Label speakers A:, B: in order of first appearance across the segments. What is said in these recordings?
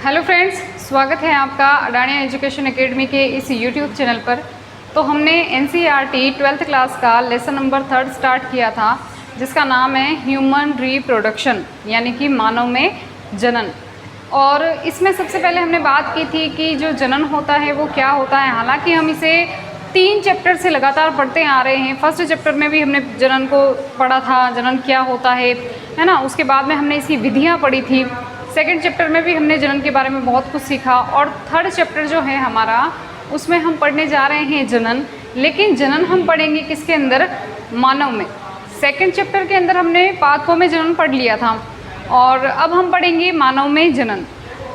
A: Hello friends, स्वागत है आपका अडानिया एजुकेशन एकेडमी के इस यूट्यूब चैनल पर। तो हमने एनसीईआरटी 12th क्लास का लेसन नंबर 3 स्टार्ट किया था, जिसका नाम है ह्यूमन रिप्रोडक्शन, यानी कि मानव में जनन। और इसमें सबसे पहले हमने बात की थी कि जो जनन होता है वो क्या होता है। हालांकि हम इसे 3 चैप्टर से लगातार पढ़ते आ रहे हैं। फर्स्ट चैप्टर में भी हमने जनन को पढ़ा था, जनन क्या होता है ना। उसके बाद में हमने इसकी विधियाँ पढ़ी थी। सेकंड चैप्टर में भी हमने जनन के बारे में बहुत कुछ सीखा। और थर्ड चैप्टर जो है हमारा, उसमें हम पढ़ने जा रहे हैं जनन। लेकिन जनन हम पढ़ेंगे किसके अंदर? मानव में। सेकंड चैप्टर के अंदर हमने पादपों में जनन पढ़ लिया था और अब हम पढ़ेंगे मानव में जनन।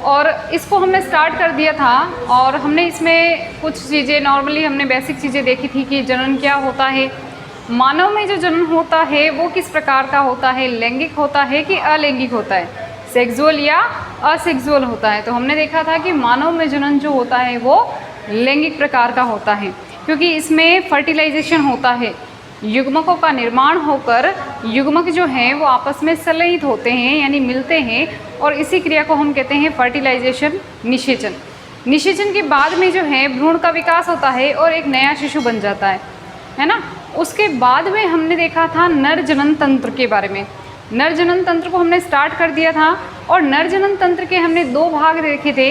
A: और इसको हमने स्टार्ट कर दिया था और हमने इसमें कुछ चीज़ें नॉर्मली हमने बेसिक चीज़ें देखी थी कि जनन क्या होता है, मानव में जो जनन होता है वो किस प्रकार का होता है, लैंगिक होता है कि अलैंगिक होता है, सेक्सुअल या असेक्सुअल होता है। तो हमने देखा था कि मानव में जनन जो होता है वो लैंगिक प्रकार का होता है, क्योंकि इसमें फर्टिलाइजेशन होता है, युग्मकों का निर्माण होकर युग्मक जो हैं वो आपस में संलयित होते हैं यानी मिलते हैं, और इसी क्रिया को हम कहते हैं फर्टिलाइजेशन, निषेचन। निषेचन के बाद में जो है भ्रूण का विकास होता है और एक नया शिशु बन जाता है ना। उसके बाद में हमने देखा था नर जनन तंत्र के बारे में। नर जनन तंत्र को हमने स्टार्ट कर दिया था और नर जनन तंत्र के हमने 2 भाग देखे थे।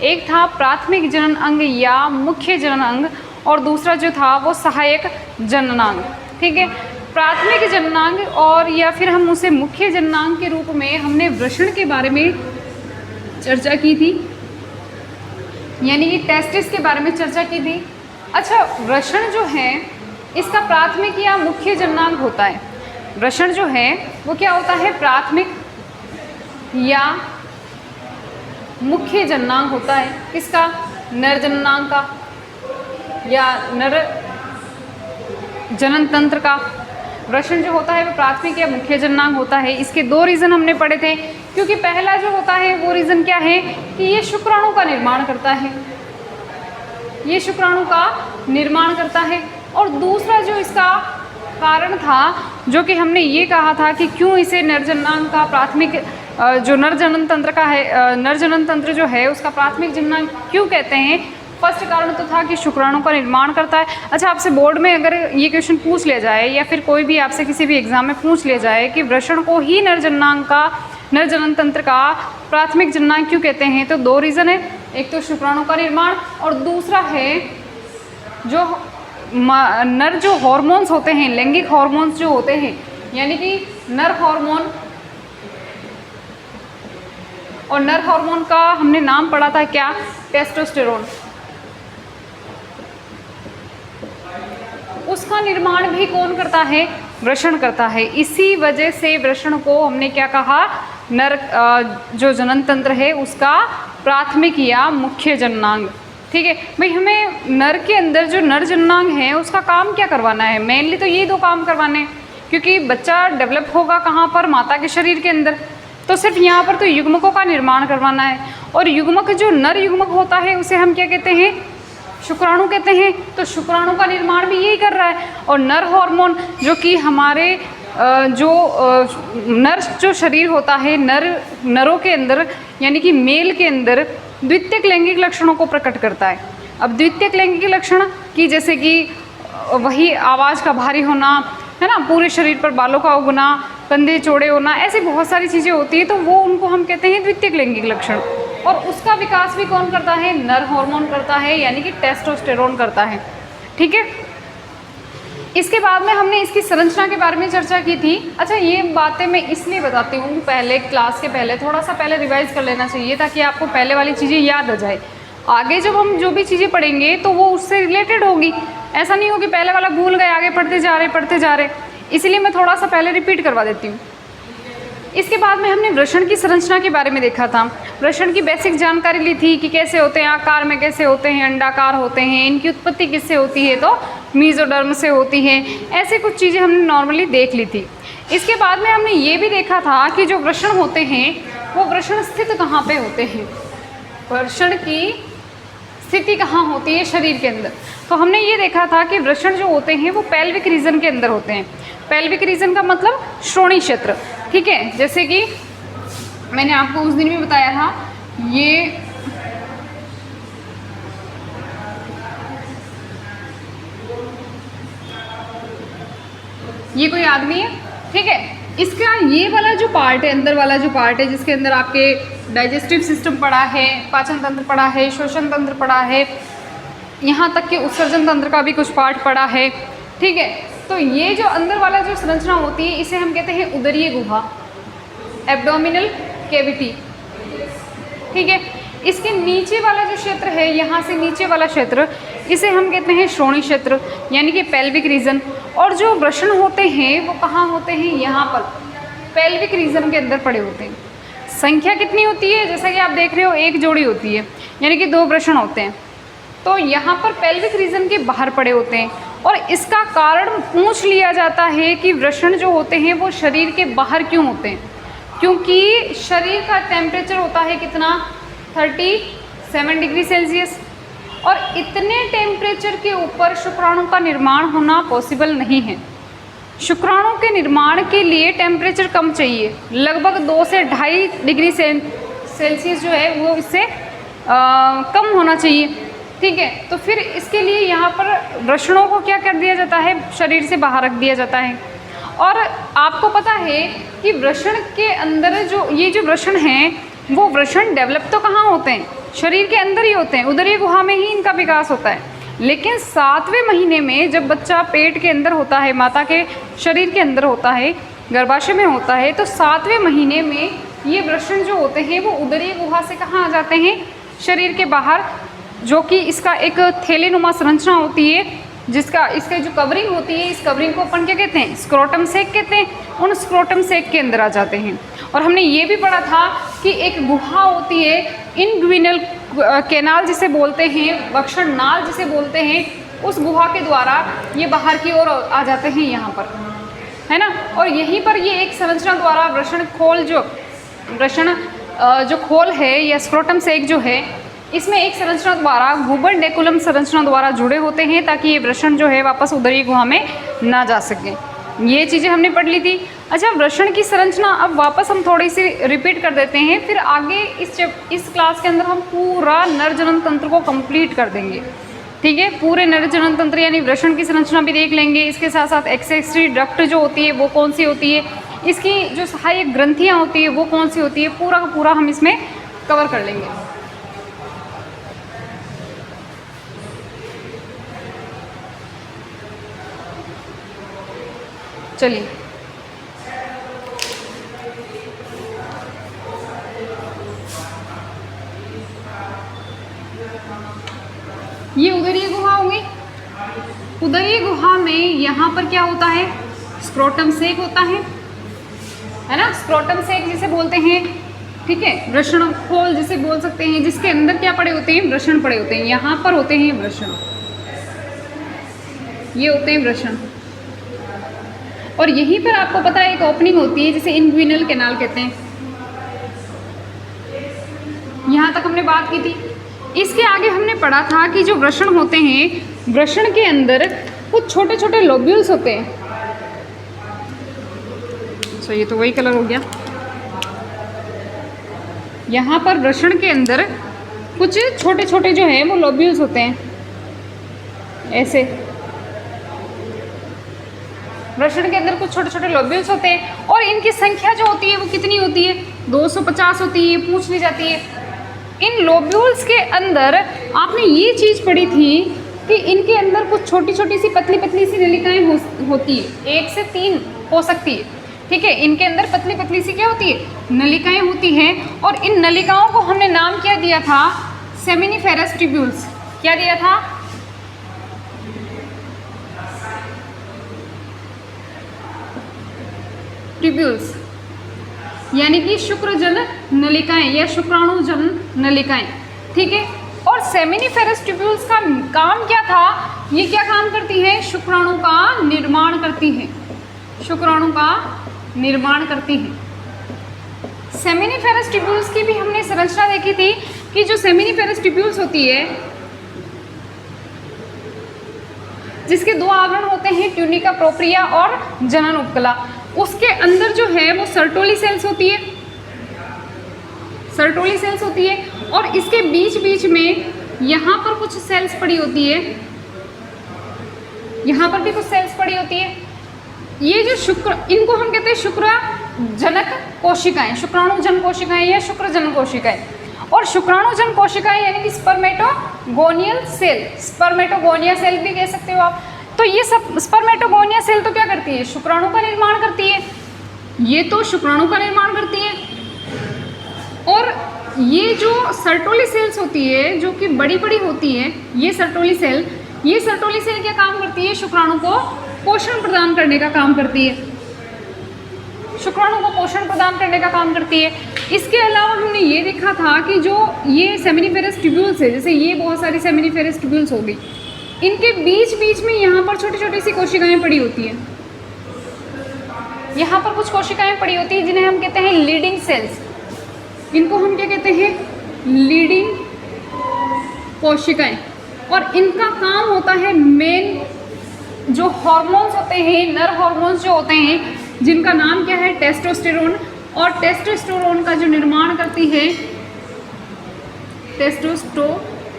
A: एक था प्राथमिक जनन अंग या मुख्य जनन अंग, और दूसरा जो था वो सहायक जननांग। ठीक है, प्राथमिक जननांग और या फिर हम उसे मुख्य जननांग के रूप में हमने वृषण के बारे में चर्चा की थी, यानी कि टेस्टिस के बारे में चर्चा की थी। अच्छा, वृषण जो है इसका प्राथमिक या मुख्य जननांग होता है। वृषण जो है वो क्या होता है? प्राथमिक या मुख्य जननांग होता है। किसका? नर जननांग का या नर जनन तंत्र का। वृषण जो होता है वो प्राथमिक या मुख्य जननांग होता है। इसके 2 रीज़न हमने पढ़े थे, क्योंकि पहला जो होता है वो रीज़न क्या है कि ये शुक्राणु का निर्माण करता है, ये शुक्राणु का निर्माण करता है। और दूसरा जो इसका कारण था, जो कि हमने ये कहा था कि क्यों इसे नर जननांग का प्राथमिक जो नर जनन तंत्र का है, नर जनन तंत्र जो है उसका प्राथमिक जननांग क्यों कहते हैं। फर्स्ट कारण तो था कि शुक्राणु का निर्माण करता है। अच्छा, आपसे बोर्ड में अगर ये क्वेश्चन पूछ लिया जाए या फिर कोई भी आपसे किसी भी एग्जाम में पूछ लिया जाए कि वृषण को ही नर जनन तंत्र का प्राथमिक जननांग क्यों कहते हैं, तो 2 रीज़न है। एक तो शुक्राणु का निर्माण और दूसरा है जो नर जो हार्मोन्स होते हैं, लैंगिक हार्मोन्स जो होते हैं, यानी कि नर हार्मोन। और नर हार्मोन का हमने नाम पढ़ा था क्या? टेस्टोस्टेरोन। उसका निर्माण भी कौन करता है? वृषण करता है। इसी वजह से वृषण को हमने क्या कहा? नर जो जनन तंत्र है उसका प्राथमिक या मुख्य जननांग। ठीक है भाई, हमें नर के अंदर जो नर जननांग है उसका काम क्या करवाना है? मेनली तो ये 2 काम करवाने हैं, क्योंकि बच्चा डेवलप होगा कहाँ पर? माता के शरीर के अंदर। तो सिर्फ यहाँ पर तो युग्मकों का निर्माण करवाना है, और युग्मक जो नर युग्मक होता है उसे हम क्या कहते हैं? शुक्राणु कहते हैं। तो शुक्राणु का निर्माण भी यही कर रहा है। और नर हार्मोन जो कि हमारे नर जो शरीर होता है, नरों के अंदर यानी कि मेल के अंदर द्वितीयक लैंगिक लक्षणों को प्रकट करता है। अब द्वितीयक लैंगिक लक्षण की जैसे कि वही आवाज़ का भारी होना है ना, पूरे शरीर पर बालों का उगना, कंधे चौड़े होना, ऐसी बहुत सारी चीज़ें होती है, तो वो उनको हम कहते हैं द्वितीयक लैंगिक लक्षण। और उसका विकास भी कौन करता है? नर हार्मोन करता है, यानी कि टेस्टोस्टेरोन करता है। ठीक है, इसके बाद में हमने इसकी संरचना के बारे में चर्चा की थी। अच्छा, ये बातें मैं इसलिए बताती हूँ, पहले क्लास के पहले थोड़ा सा पहले रिवाइज कर लेना चाहिए ताकि आपको पहले वाली चीज़ें याद आ जाए। आगे जब हम जो भी चीज़ें पढ़ेंगे तो वो उससे रिलेटेड होगी। ऐसा नहीं हो कि पहले वाला भूल गए, आगे पढ़ते जा रहे। इसलिए मैं थोड़ा सा पहले रिपीट करवा देती हूँ। इसके बाद में हमने वृषण की संरचना के बारे में देखा था। वृषण की बेसिक जानकारी ली थी कि कैसे होते हैं, आकार में कैसे होते हैं, अंडाकार होते हैं, इनकी उत्पत्ति किससे होती है, तो मीजोडर्म से होती है। ऐसे कुछ चीज़ें हमने नॉर्मली देख ली थी। इसके बाद में हमने ये भी देखा था कि जो वृषण होते हैं वो वृषण स्थित कहाँ पे होते हैं, वृषण की स्थिति कहाँ होती है शरीर के अंदर। तो हमने ये देखा था कि वृषण जो होते हैं वो पेल्विक रीजन के अंदर होते हैं। पेल्विक रीजन का मतलब श्रोणी क्षेत्र। ठीक है, जैसे कि मैंने आपको उस दिन भी बताया था ये कोई आदमी है, ठीक है। इसका ये वाला जो पार्ट है, अंदर वाला जो पार्ट है, जिसके अंदर आपके डाइजेस्टिव सिस्टम पड़ा है, पाचन तंत्र पड़ा है, श्वसन तंत्र पड़ा है, यहाँ तक कि उत्सर्जन तंत्र का भी कुछ पार्ट पड़ा है, ठीक है। तो ये जो अंदर वाला जो संरचना होती है, इसे हम कहते हैं उदरीय गुहा, एब्डोमिनल कैविटी, ठीक है। इसके नीचे वाला जो क्षेत्र है, यहाँ से नीचे वाला क्षेत्र, इसे हम कहते हैं श्रोणि क्षेत्र, यानी कि पेल्विक रीजन। और जो वृषण होते हैं वो कहाँ होते हैं, यहाँ पर पेल्विक रीजन के अंदर पड़े होते हैं। संख्या कितनी होती है, जैसा कि आप देख रहे हो, एक जोड़ी होती है, यानी कि 2 वृषण होते हैं। तो यहाँ पर पेल्विक रीजन के बाहर पड़े होते हैं। और इसका कारण पूछ लिया जाता है कि वृषण जो होते हैं वो शरीर के बाहर क्यों होते हैं, क्योंकि शरीर का टेम्परेचर होता है कितना, 37 डिग्री सेल्सियस, और इतने टेम्परेचर के ऊपर शुक्राणु का निर्माण होना पॉसिबल नहीं है। शुक्राणु के निर्माण के लिए टेम्परेचर कम चाहिए, लगभग 2 से 2.5 डिग्री सेल्सियस जो है वो इससे कम होना चाहिए, ठीक है। तो फिर इसके लिए यहाँ पर वृषणों को क्या कर दिया जाता है, शरीर से बाहर रख दिया जाता है। और आपको पता है कि वृषण के अंदर जो वृषण हैं, वो वृषण डेवलप तो कहाँ होते हैं, शरीर के अंदर ही होते हैं, उदरीय गुहा में ही इनका विकास होता है। लेकिन 7वें महीने में जब बच्चा पेट के अंदर होता है, माता के शरीर के अंदर होता है, गर्भाशय में होता है, तो 7वें महीने में ये वृषण जो होते हैं वो उदरीय गुहा से कहाँ आ जाते हैं, शरीर के बाहर, जो कि इसका एक थैलेनुमा संरचना होती है, इसके जो कवरिंग होती है, इस कवरिंग को अपन क्या कहते हैं, स्क्रोटम सेक कहते हैं। उन स्क्रोटम सेक के अंदर आ जाते हैं। और हमने ये भी पढ़ा था कि एक गुहा होती है, इनग्विनल कैनाल जिसे बोलते हैं, वक्षण नाल जिसे बोलते हैं, उस गुहा के द्वारा ये बाहर की ओर आ जाते हैं, यहाँ पर, है ना। और यहीं पर ये एक संरचना द्वारा वृषण खोल है या स्क्रोटम सेक जो है, इसमें एक संरचना द्वारा गुबरडेकुलम संरचना द्वारा जुड़े होते हैं, ताकि ये वृषण जो है वापस उदरीय गुहा में ना जा सके। ये चीज़ें हमने पढ़ ली थी। अच्छा, वृषण की संरचना अब वापस हम थोड़ी सी रिपीट कर देते हैं, फिर आगे इस क्लास के अंदर हम पूरा नर जनन तंत्र को कंप्लीट कर देंगे, ठीक है। पूरे नर जनन तंत्र यानी वृषण की संरचना भी देख लेंगे। इसके साथ साथ एक्सेसरी डक्ट जो होती है वो कौन सी होती है, इसकी जो सहायक ग्रंथियाँ होती है वो कौन सी होती है, पूरा का पूरा हम इसमें कवर कर लेंगे। चलिए, ये उदरीय गुहा होंगी। उदरीय गुहा में यहाँ पर क्या होता है, स्क्रोटम सेक होता है ना, स्क्रोटम सेक जिसे बोलते हैं, ठीक है। वृषण खोल जिसे बोल सकते हैं, जिसके अंदर क्या पड़े होते हैं, वृषण पड़े होते हैं। यहाँ पर होते हैं वृषण, ये होते हैं वृषण। और यहीं पर आपको पता है एक ओपनिंग होती है जिसे इनग्विनल कैनाल कहते हैं। यहाँ तक हमने बात की थी। इसके आगे हमने पढ़ा था कि जो वृषण होते हैं, वृषण के अंदर कुछ छोटे छोटे लोब्यूल्स होते हैं। सो ये तो वही कलर हो गया। यहाँ पर वृषण के अंदर कुछ छोटे छोटे जो है वो लोब्यूल्स होते हैं, ऐसे वृषण के अंदर कुछ छोटे छोटे लोब्यूल्स होते हैं। और इनकी संख्या जो होती है वो कितनी होती है, 250 होती है, पूछ ली जाती है। इन लोब्यूल्स के अंदर आपने ये चीज़ पढ़ी थी कि इनके अंदर कुछ छोटी छोटी सी पतली पतली सी नलिकाएं होती है, 1 से 3 हो सकती है, ठीक है। इनके अंदर पतली पतली सी क्या होती है, नलिकाएं होती हैं। और इन नलिकाओं को हमने नाम क्या दिया था, सेमिनिफेरस ट्यूब्यूल्स। क्या दिया था, ट्यूब्यूल्स, यानी कि शुक्रजन नलिकाएं या शुक्राणुजन नलिकाएं, ठीक है। और सेमिनिफेरस ट्यूब्यूल्स का काम क्या था, ये क्या काम करती है, शुक्राणु का निर्माण करती है, शुक्राणु का निर्माण करती है। सेमिनिफेरस ट्यूब्यूल्स की भी हमने संरचना देखी थी कि जो सेमिनिफेरस ट्यूब्यूल्स होती है, जिसके 2 आवरण होते हैं, ट्यूनिका प्रोप्रिया और जनन उपकला। उसके अंदर जो है वो सर्टोली सेल्स होती है, सर्टोली सेल्स होती है, और इसके बीच बीच में यहाँ पर कुछ सेल्स पड़ी होती है, यहाँ पर भी कुछ सेल्स पड़ी होती है। ये जो शुक्र, इनको हम कहते हैं शुक्रजनक कोशिकाएं, शुक्राणुजन कोशिकाएं या शुक्रजन कोशिकाएं। और शुक्राणुजन कोशिकाएं यानी कि स्पर्मेटोगोनियल सेल, स्पर्मेटोगोनिया सेल भी कह सकते हो आप। तो ये सब स्पर्मेटोगोनिया सेल तो क्या करती है, शुक्राणु का निर्माण करती है, ये तो शुक्राणु का निर्माण करती है। और ये जो सर्टोली सेल्स होती है जो कि बड़ी बड़ी होती है, ये सर्टोली सेल क्या काम करती है, शुक्राणु को पोषण प्रदान करने का काम करती है, शुक्राणु को पोषण प्रदान करने का काम करती है। इसके अलावा हमने ये देखा था कि जो ये सेमिनिफेरस ट्यूब्यूल्स है, जैसे ये बहुत सारी सेमिनिफेरस ट्यूब्यूल्स हो गई, इनके बीच बीच में यहाँ पर छोटी छोटी सी कोशिकाएं पड़ी होती हैं, यहाँ पर कुछ कोशिकाएं पड़ी होती हैं जिन्हें हम कहते हैं लीडिंग सेल्स। इनको हम क्या कहते हैं, लीडिंग कोशिकाएं। और इनका काम होता है मेन जो हार्मोन्स होते हैं, नर हार्मोन्स जो होते हैं, जिनका नाम क्या है, टेस्टोस्टेरोन। और टेस्टोस्टेरोन का जो निर्माण करती है, टेस्टोस्टेरोन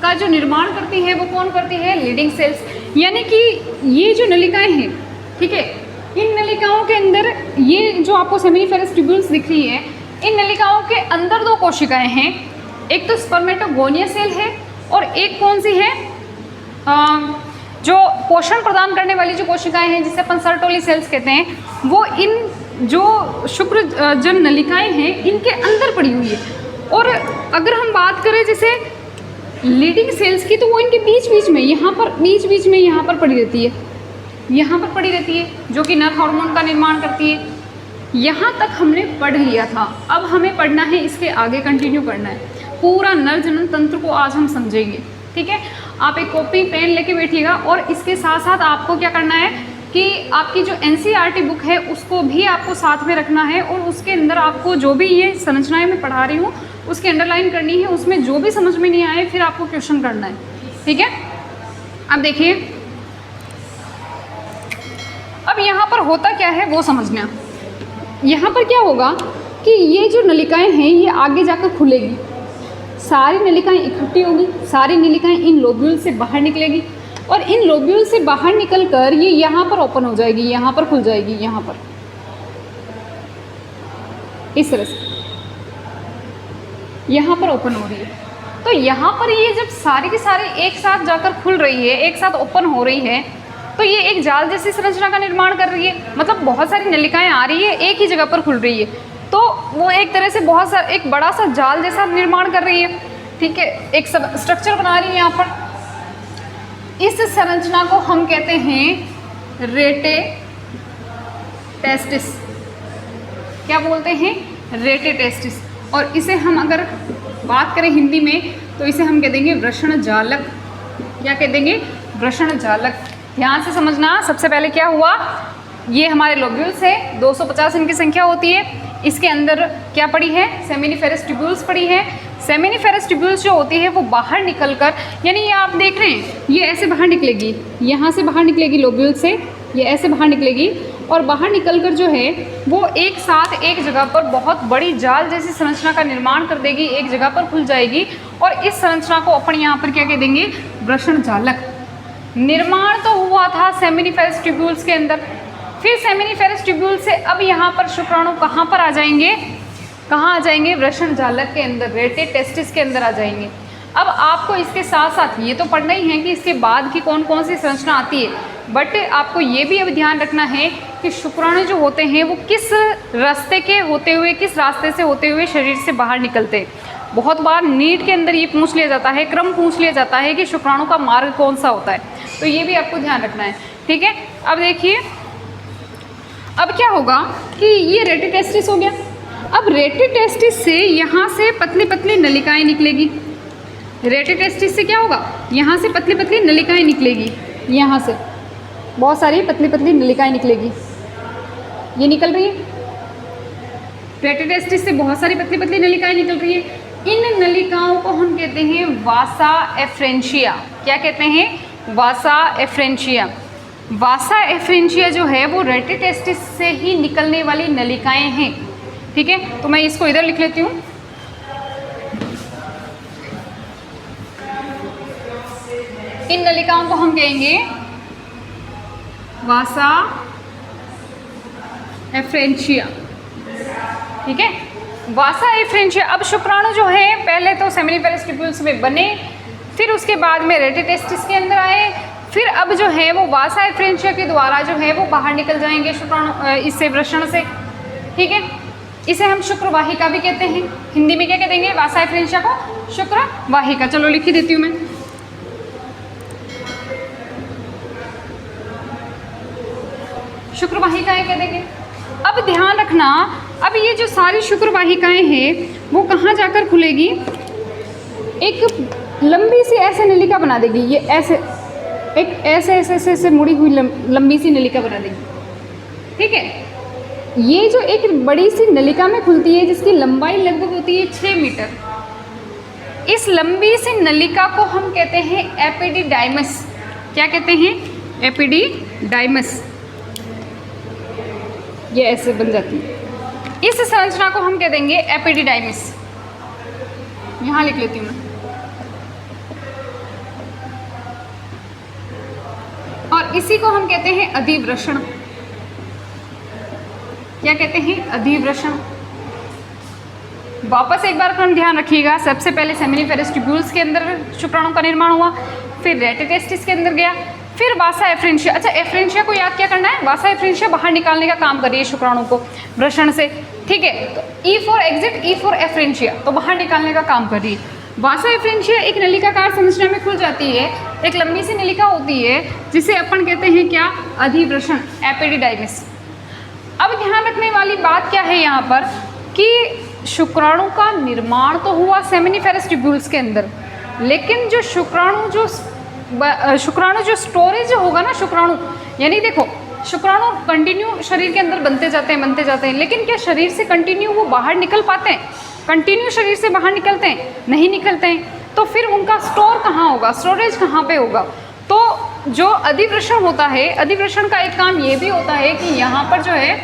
A: का जो निर्माण करती है वो कौन करती है, लीडिंग सेल्स। यानी कि ये जो नलिकाएं हैं, ठीक है, इन नलिकाओं के अंदर ये जो आपको सेमिनिफेरस ट्यूब्यूल्स दिख रही है, इन नलिकाओं के अंदर दो कोशिकाएं हैं, एक तो स्पर्मेटोगोनिया सेल है और एक कौन सी है, जो पोषण प्रदान करने वाली जो कोशिकाएं हैं जिसे अपन सर्टोली सेल्स कहते हैं, वो इन जो शुक्रजन नलिकाएं हैं इनके अंदर पड़ी हुई है। और अगर हम बात करें जैसे लीडिंग सेल्स की, तो वो इनके बीच बीच में, यहाँ पर बीच बीच में यहाँ पर पड़ी रहती है, यहाँ पर पड़ी रहती है, जो कि नर हार्मोन का निर्माण करती है। यहाँ तक हमने पढ़ लिया था, अब हमें पढ़ना है, इसके आगे कंटिन्यू करना है, पूरा नर जनन तंत्र को आज हम समझेंगे। ठीक है, आप एक कॉपी पेन लेके बैठिएगा, और इसके साथ साथ आपको क्या करना है कि आपकी जो एनसीईआरटी बुक है उसको भी आपको साथ में रखना है, और उसके अंदर आपको जो भी ये संरचनाएं मैं पढ़ा रही हूँ उसकी अंडरलाइन करनी है, उसमें जो भी समझ में नहीं आए फिर आपको क्वेश्चन करना है। ठीक है, अब देखिए, अब यहाँ पर होता क्या है वो समझना। यहाँ पर क्या होगा कि ये जो नलिकाएं हैं ये आगे जाकर खुलेगी, सारी नलिकाएं इकट्ठी होगी, सारी नलिकाएं इन लोब्यूल से बाहर निकलेगी, और इन लोब्यूल से बाहर निकलकर ये यहाँ पर ओपन हो जाएगी, यहाँ पर खुल जाएगी, यहाँ पर इस तरह से यहाँ पर ओपन हो रही है। तो यहाँ पर ये जब सारी की सारी एक साथ जाकर खुल रही है, एक साथ ओपन हो रही है, तो ये एक जाल जैसी संरचना का निर्माण कर रही है। मतलब बहुत सारी नलिकाएं आ रही है, एक ही जगह पर खुल रही है, तो वो एक तरह से बहुत सारा एक बड़ा सा जाल जैसा निर्माण कर रही है। ठीक है, एक सब स्ट्रक्चर बना रही है यहाँ पर। इस संरचना को हम कहते हैं रेटेटेस्टिस। क्या बोलते हैं, रेटेटेस्टिस। और इसे हम अगर बात करें हिंदी में तो इसे हम कह देंगे वृषण जालक। क्या कह देंगे, वृषण जालक। ध्यान से समझना, सबसे पहले क्या हुआ, ये हमारे लोब्यूल्स है, 250 इनकी संख्या होती है। इसके अंदर क्या पड़ी है, सेमिनिफेरस ट्यूब्यूल्स पड़ी है। सेमिनिफेरस ट्यूब्यूल्स जो होती है वो बाहर निकलकर, यानी ये आप देख रहे हैं ये ऐसे बाहर निकलेगी, यहाँ से बाहर निकलेगी लोब्यूल से, ये ऐसे बाहर निकलेगी, और बाहर निकलकर जो है वो एक साथ एक जगह पर बहुत बड़ी जाल जैसी संरचना का निर्माण कर देगी, एक जगह पर खुल जाएगी, और इस संरचना को अपन यहाँ पर क्या कह देंगे, वृषण जालक। निर्माण तो हुआ था सेमिनिफेरस ट्यूब्यूल्स के अंदर, फिर सेमिनिफेरस ट्यूब्यूल से अब यहाँ पर शुक्राणु कहाँ पर आ जाएंगे, कहाँ आ जाएंगे, वृषण जालक के अंदर, रेटेटेस्टिस के अंदर आ जाएंगे। अब आपको इसके साथ साथ ये तो पढ़ना ही है कि इसके बाद की कौन कौन सी संरचना आती है, बट आपको ये भी अब ध्यान रखना है कि शुक्राणु जो होते हैं वो किस रास्ते के होते हुए, किस रास्ते से होते हुए शरीर से बाहर निकलते हैं। बहुत बार नीट के अंदर ये पूछ लिया जाता है, क्रम पूछ लिया जाता है कि शुक्राणु का मार्ग कौन सा होता है, तो ये भी आपको ध्यान रखना है। ठीक है, अब देखिए, अब क्या होगा कि ये रेटेटेस्टिस हो गया। अब रेटेटेस्टिस से यहाँ से पतली पतली नलिकाएं निकलेगी। रेटेटेस्टिस से क्या होगा, यहाँ से पतली पतली नलिकाएं निकलेगी, यहाँ से बहुत सारी पतली पतली नलिकाएं निकलेगी, ये निकल रही है। रेटेटेस्टिस से बहुत सारी पतली पतली नलिकाएं निकल रही है। इन नलिकाओं को हम कहते हैं वासा एफ्रेंशिया। क्या कहते हैं, वासा एफ्रेंशिया। वासा एफ्रेंशिया जो है वो रेटेटेस्टिस से ही निकलने वाली नलिकाएं हैं। ठीक है, तो मैं इसको इधर लिख लेती हूँ। इन नलिकाओं को हम कहेंगे वासा एफ्रेंशिया। ठीक है, वासा एफ्रेंशिया। अब शुक्राणु जो है पहले तो सेमिनिफेरस ट्यूब्यूल्स में बने, फिर उसके बाद में रेटिटेस्टिस के अंदर आए, फिर अब जो है वो वासा एफ्रेंशिया के द्वारा जो है वो बाहर निकल जाएंगे शुक्राणु इससे वृषण से। ठीक है, इसे हम शुक्रवाहिका भी कहते हैं। हिंदी में क्या कह देंगे वासा एफ्रेंशिया को? शुक्रवाहिका। चलो लिख ही देती हूँ मैं। शुक्रवाहिकाएं कह देंगे। अब ध्यान रखना, अब ये जो सारी शुक्रवाहिकाएं हैं वो कहाँ जाकर खुलेगी? एक लंबी सी ऐसे नलिका बना देगी, ये ऐसे एक ऐसे ऐसे ऐसे, ऐसे मुड़ी हुई लंबी सी नलिका बना देगी। ठीक है, ये जो एक बड़ी सी नलिका में खुलती है जिसकी लंबाई लगभग होती है 6 मीटर। इस लंबी सी नलिका को हम कहते हैं एपिडिडाइमस। क्या कहते हैं? एपिडिडाइमस। ये ऐसे बन जाती है। इस संरचना को हम कह देंगे एपिडिडाइमिस। यहाँ लिख लेती हूँ मैं। और इसी को हम कहते हैं अधिवृषण। क्या कहते हैं? अधिवृषण। वापस एक बार क्रम ध्यान रखिएगा। सबसे पहले सेमिनिफेरस ट्यूब्यूल्स के अंदर शुक्राणु का निर्माण हुआ, फिर रेटिटेस्टिस के अंदर गया, फिर वासा एफ्रेंशिया। अच्छा, एफ्रेंशिया को याद क्या करना है? वासा एफ्रेंशिया बाहर निकालने का काम कर रही है शुक्राणु को वृषण से। ठीक है, तो E for exit, E for efferentia, तो बाहर निकालने का काम कर रही है। वासा एफ्रेंशिया एक नलिकाकार संरचना में खुल जाती है। एक लंबी सी नलिका होती है जिसे अपन कहते हैं क्या? अधिवृषण, एपिडिडाइमिस। अब ध्यान रखने वाली बात क्या है यहाँ पर कि शुक्राणु का निर्माण तो हुआ सेमिनिफेरस ट्यूब्यूल्स के अंदर, लेकिन जो शुक्राणु जो स्टोरेज होगा ना शुक्राणु, यानी देखो शुक्राणु कंटिन्यू शरीर के अंदर बनते जाते हैं, लेकिन क्या शरीर से कंटिन्यू वो बाहर निकल पाते हैं? कंटिन्यू शरीर से बाहर निकलते हैं? नहीं निकलते हैं। तो फिर उनका स्टोर कहाँ होगा? स्टोरेज कहाँ पे होगा? तो जो अधिवृषण होता है, अधिवृषण का एक काम ये भी होता है कि यहाँ पर जो है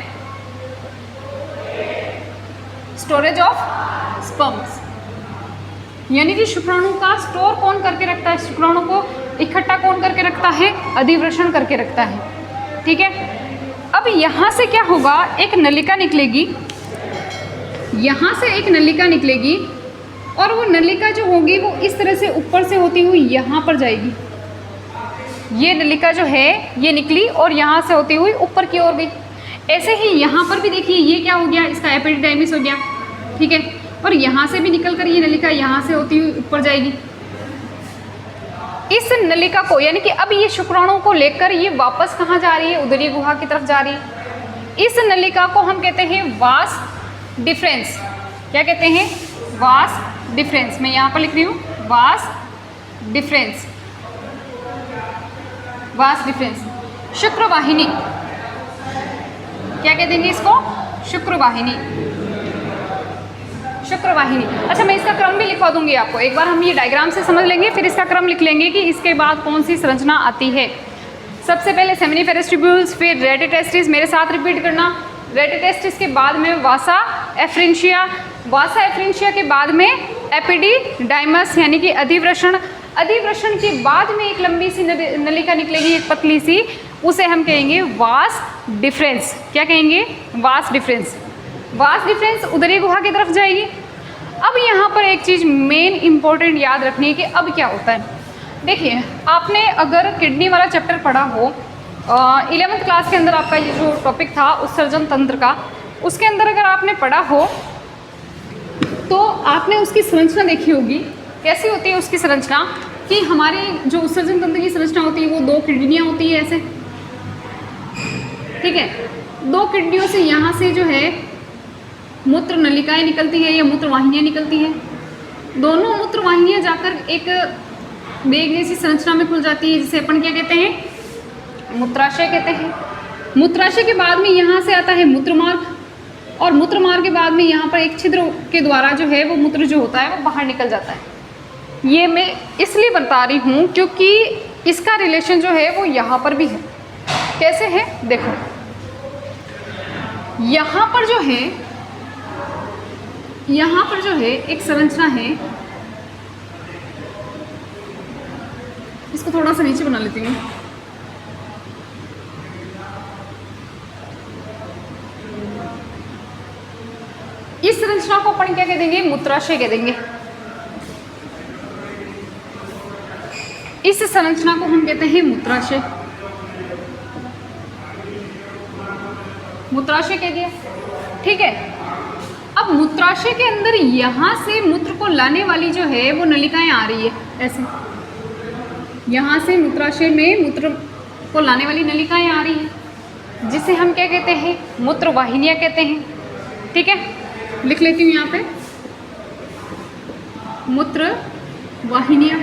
A: स्टोरेज ऑफ स्पर्म्स, यानी कि शुक्राणु का स्टोर कौन करके रखता है? शुक्राणु को इकट्ठा कौन करके रखता है? अधिवृषण करके रखता है। ठीक है, अब यहाँ से क्या होगा? एक नलिका निकलेगी, यहाँ से एक नलिका निकलेगी, और वो नलिका जो होगी वो इस तरह से ऊपर से होती हुई यहाँ पर जाएगी। ये नलिका जो है ये निकली और यहाँ से होती हुई ऊपर की ओर गई। ऐसे ही यहाँ पर भी देखिए, ये क्या हो गया? इसका एपिडिडाइमिस हो गया। ठीक है, और यहाँ से भी निकल कर ये नलिका यहाँ से होती हुई ऊपर जाएगी। इस नलिका को, यानी कि अब ये शुक्राणु को लेकर ये वापस कहाँ जा रही है? उदरीय गुहा की तरफ जा रही है। इस नलिका को हम कहते हैं वास डिफरेंस। क्या कहते हैं? Vas deferens. मैं यहाँ पर लिख रही हूँ वास डिफरेंस। Vas deferens. शुक्रवाहिनी, क्या कह देंगे इसको? शुक्रवाहिनी। शुक्रवाहिनी। अच्छा, मैं इसका क्रम भी लिखवा दूंगी आपको। एक बार हम ये डायग्राम से समझ लेंगे, फिर इसका क्रम लिख लेंगे कि इसके बाद कौन सी संरचना आती है। सबसे पहले सेमिनिफेरस ट्यूब्यूल्स, फिर रेटिटेस्टिस। मेरे साथ रिपीट करना। रेटिटेस्टिस के बाद में वासा एफ्रेंशिया, वासा एफ्रेंशिया के बाद में एपिडिडाइमस यानी कि अधिवृषण। अधिवृषण के बाद में एक लंबी सी नलिका निकलेगी, एक पतली सी, उसे हम कहेंगे वास डिफरेंस। क्या कहेंगे? Vas deferens. वास डिफरेंस उदरीय गुहा की तरफ जाएगी। अब यहाँ पर एक चीज़ मेन इंपॉर्टेंट याद रखनी है कि अब क्या होता है। देखिए, आपने अगर किडनी वाला चैप्टर पढ़ा हो 11th क्लास के अंदर, आपका ये जो टॉपिक था उत्सर्जन तंत्र का, उसके अंदर अगर आपने पढ़ा हो तो आपने उसकी संरचना देखी होगी। कैसी होती है उसकी संरचना? कि हमारे जो उत्सर्जन तंत्र की संरचना होती है वो 2 किडनियाँ होती है ऐसे। ठीक है, 2 किडनियों से यहाँ से जो है मूत्र नलिकाएं निकलती है या मूत्र वाहिनियाँ निकलती हैं। दोनों मूत्र वाहिनियाँ जाकर एक बेग जैसी संरचना में खुल जाती है, जिसे अपन क्या कहते हैं? मूत्राशय कहते हैं। मूत्राशय के बाद में यहाँ से आता है मूत्रमार्ग, और मूत्रमार्ग के बाद में यहाँ पर एक छिद्र के द्वारा जो है वो मूत्र जो होता है वो बाहर निकल जाता है। ये मैं इसलिए बता रही हूँ क्योंकि इसका रिलेशन जो है वो यहाँ पर भी है। कैसे है? देखो, यहाँ पर जो है यहाँ पर जो है एक संरचना है, इसको थोड़ा सा नीचे बना लेती हूँ। इस संरचना को अपन क्या कह देंगे? मूत्राशय कह देंगे। इस संरचना को हम कहते हैं मूत्राशय। मूत्राशय कह दिया, ठीक है। अब मूत्राशय के अंदर यहाँ से मूत्र को लाने वाली जो है वो नलिकाएं आ रही है, ऐसे यहाँ से मूत्राशय में मूत्र को लाने वाली नलिकाएं आ रही है, जिसे हम क्या कहते हैं? मूत्र वाहिनियाँ कहते हैं, ठीक है। लिख लेती हूँ यहाँ पे, मूत्र वाहिनियाँ,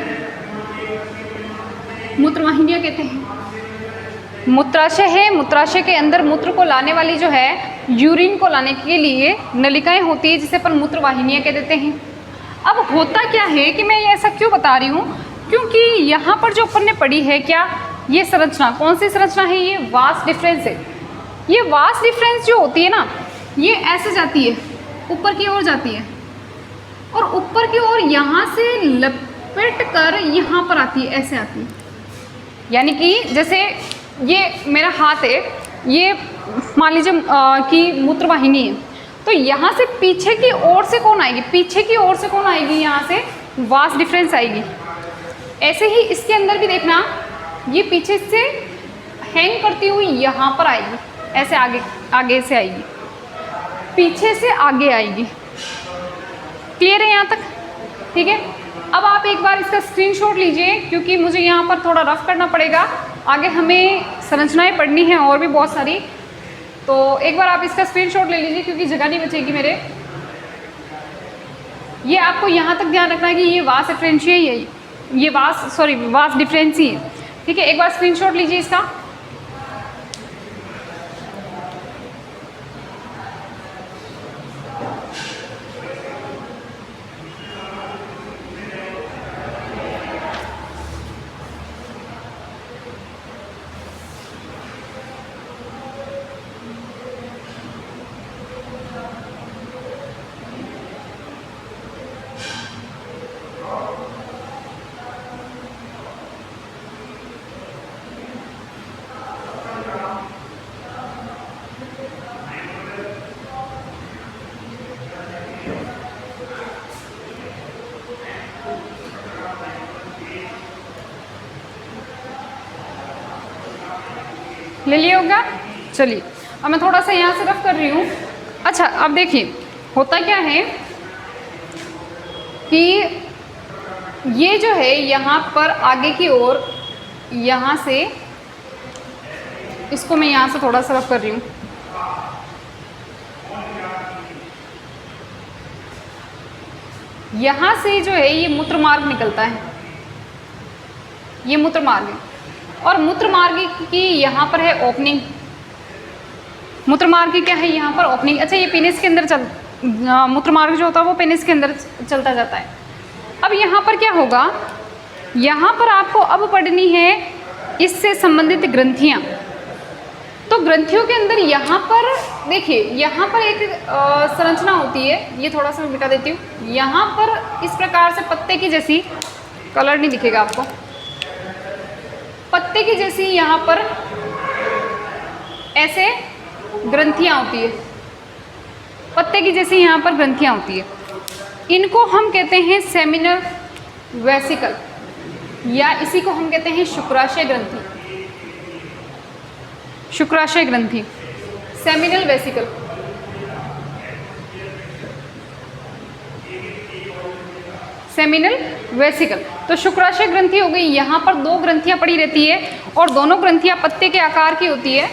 A: मूत्र वाहिनियाँ कहते हैं। मूत्राशय है, मूत्राशय के अंदर मूत्र को लाने वाली जो है, यूरिन को लाने के लिए नलिकाएं होती है, जिसे अपन मूत्र वाहिनियाँ कह देते हैं। अब होता क्या है कि मैं ये ऐसा क्यों बता रही हूँ? क्योंकि यहाँ पर जो अपन ने पढ़ी है क्या, ये संरचना कौन सी संरचना है? ये वास डिफरेंस है। ये वास डिफरेंस जो होती है ना, ये ऐसे जाती है, ऊपर की ओर जाती है, और ऊपर की ओर यहाँ से लपेट कर यहाँ पर आती है, ऐसे आती है। यानी कि जैसे ये मेरा हाथ है, ये मान लीजिए कि मूत्रवाहिनी है, तो यहाँ से पीछे की ओर से कौन आएगी? पीछे की ओर से कौन आएगी? यहाँ से वास डिफरेंस आएगी। ऐसे ही इसके अंदर भी देखना, ये पीछे से हैंग करती हुई यहाँ पर आएगी, ऐसे आगे आगे से आएगी, पीछे से आगे आएगी। क्लियर है यहाँ तक? ठीक है। अब आप एक बार इसका स्क्रीनशॉट लीजिए, क्योंकि मुझे यहाँ पर थोड़ा रफ करना पड़ेगा, आगे हमें संरचनाएं पढ़नी हैं और भी बहुत सारी। तो एक बार आप इसका स्क्रीनशॉट ले लीजिए, क्योंकि जगह नहीं बचेगी मेरे। ये आपको यहाँ तक ध्यान रखना है कि ये वास डिफरेंशिया ही है, ये वास डिफरेंस ही है, ठीक है। एक बार स्क्रीनशॉट लीजिए इसका। ले लिया होगा। चलिए अब मैं थोड़ा सा यहाँ से रफ कर रही हूँ। अच्छा अब देखिए होता क्या है कि ये जो है यहाँ पर आगे की ओर, यहाँ से इसको मैं यहाँ से थोड़ा सा रफ कर रही हूँ। यहाँ से जो है ये मूत्र मार्ग निकलता है, ये मूत्र मार्ग है, और मूत्र मार्ग की यहाँ पर है ओपनिंग। मूत्र मार्ग की क्या है? यहाँ पर ओपनिंग। अच्छा ये पेनिस के अंदर मूत्र मार्ग जो होता है वो पेनिस के अंदर चलता जाता है। अब यहाँ पर क्या होगा? यहाँ पर आपको अब पढ़नी है इससे संबंधित ग्रंथियाँ। तो ग्रंथियों के अंदर यहाँ पर देखिए, यहाँ पर एक संरचना होती है, ये थोड़ा सा मैं मिटा देती हूँ। यहाँ पर इस प्रकार से पत्ते की जैसी, कलर नहीं दिखेगा आपको, पत्ते की जैसी यहाँ पर ऐसे ग्रंथियाँ होती है, पत्ते की जैसी यहाँ पर ग्रंथियाँ होती है। इनको हम कहते हैं सेमिनल वेसिकल, या इसी को हम कहते हैं शुक्राशय ग्रंथि। शुक्राशय ग्रंथि, सेमिनल वेसिकल। Seminal vesicle. तो शुक्राशय ग्रंथि हो गई। यहाँ पर दो ग्रंथियाँ पड़ी रहती है और दोनों ग्रंथियाँ पत्ते के आकार की होती है,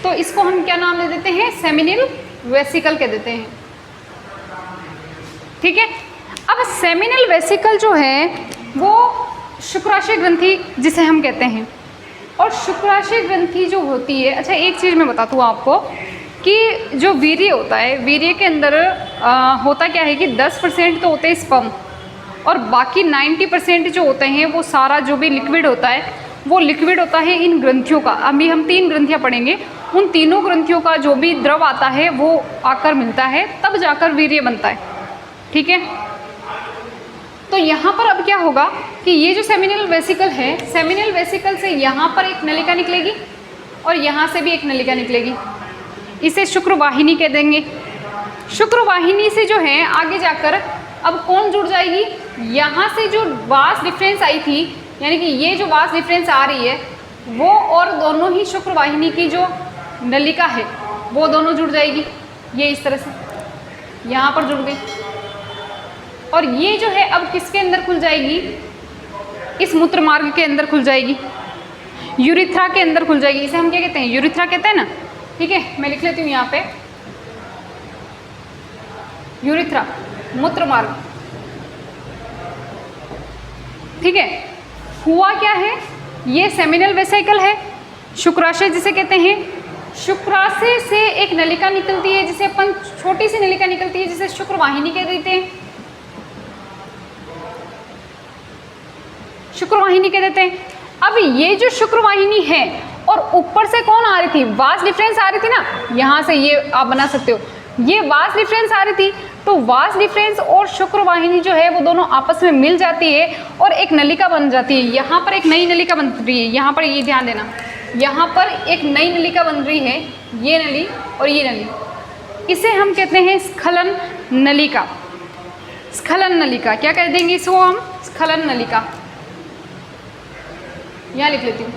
A: तो इसको हम क्या नाम दे देते हैं? सेमिनल वेसिकल कह देते हैं। ठीक है। अब सेमिनल वेसिकल जो है वो शुक्राशय ग्रंथि जिसे हम कहते हैं, और शुक्राशय ग्रंथि जो होती है, अच्छा एक चीज़ मैं बताता हूँ आपको कि जो वीर्य होता है, वीर्य के अंदर होता क्या है कि 10% तो होते हैं स्पर्म, और बाकी 90% जो होते हैं वो सारा जो भी लिक्विड होता है वो लिक्विड होता है इन ग्रंथियों का। अभी हम 3 ग्रंथियाँ पढ़ेंगे, उन तीनों ग्रंथियों का जो भी द्रव आता है वो आकर मिलता है, तब जाकर वीर्य बनता है। ठीक है। तो यहाँ पर अब क्या होगा कि ये जो सेमिनल वेसिकल है, सेमिनल वेसिकल से यहाँ पर एक नलिका निकलेगी और यहाँ से भी एक नलिका निकलेगी, इसे शुक्रवाहिनी कह देंगे। शुक्रवाहिनी से जो है आगे जाकर अब कौन जुड़ जाएगी, यहाँ से जो वास डिफरेंस आई थी, यानी कि ये जो वास डिफरेंस आ रही है वो और दोनों ही शुक्रवाहिनी की जो नलिका है वो दोनों जुड़ जाएगी। ये इस तरह से यहाँ पर जुड़ गई और ये जो है अब किसके अंदर खुल जाएगी, इस मूत्र मार्ग के अंदर खुल जाएगी, यूरिथ्रा के अंदर खुल जाएगी। इसे हम क्या कहते हैं, यूरिथ्रा कहते हैं ना, ठीक है। मैं लिख लेती हूँ यहाँ पे यूरिथ्रा, मूत्र मार्ग, ठीक है। हुआ क्या है, ये सेमिनल वेसिकल है, शुक्राशय जिसे कहते हैं। शुक्राशय से एक नलिका निकलती है जिसे अपन, छोटी सी नलिका निकलती है जिसे शुक्रवाहिनी कह देते हैं, शुक्रवाहिनी कह देते हैं। अब ये जो शुक्रवाहिनी है और ऊपर से कौन आ रही थी, वास डिफरेंस आ रही थी ना, यहाँ से ये आप बना सकते हो, ये वास डिफरेंस आ रही थी। तो वास डिफरेंस और शुक्रवाहिनी जो है वो दोनों आपस में मिल जाती है और एक नलिका बन जाती है। यहाँ पर एक नई नलिका बन रही है, यहाँ पर ये ध्यान देना, यहाँ पर एक नई नलिका बन रही है, ये नली और ये नली, इसे हम कहते हैं स्खलन नलिका। स्खलन नलिका क्या कह देंगे इसको हम, स्खलन नलिका, यहाँ लिख लेती हूँ,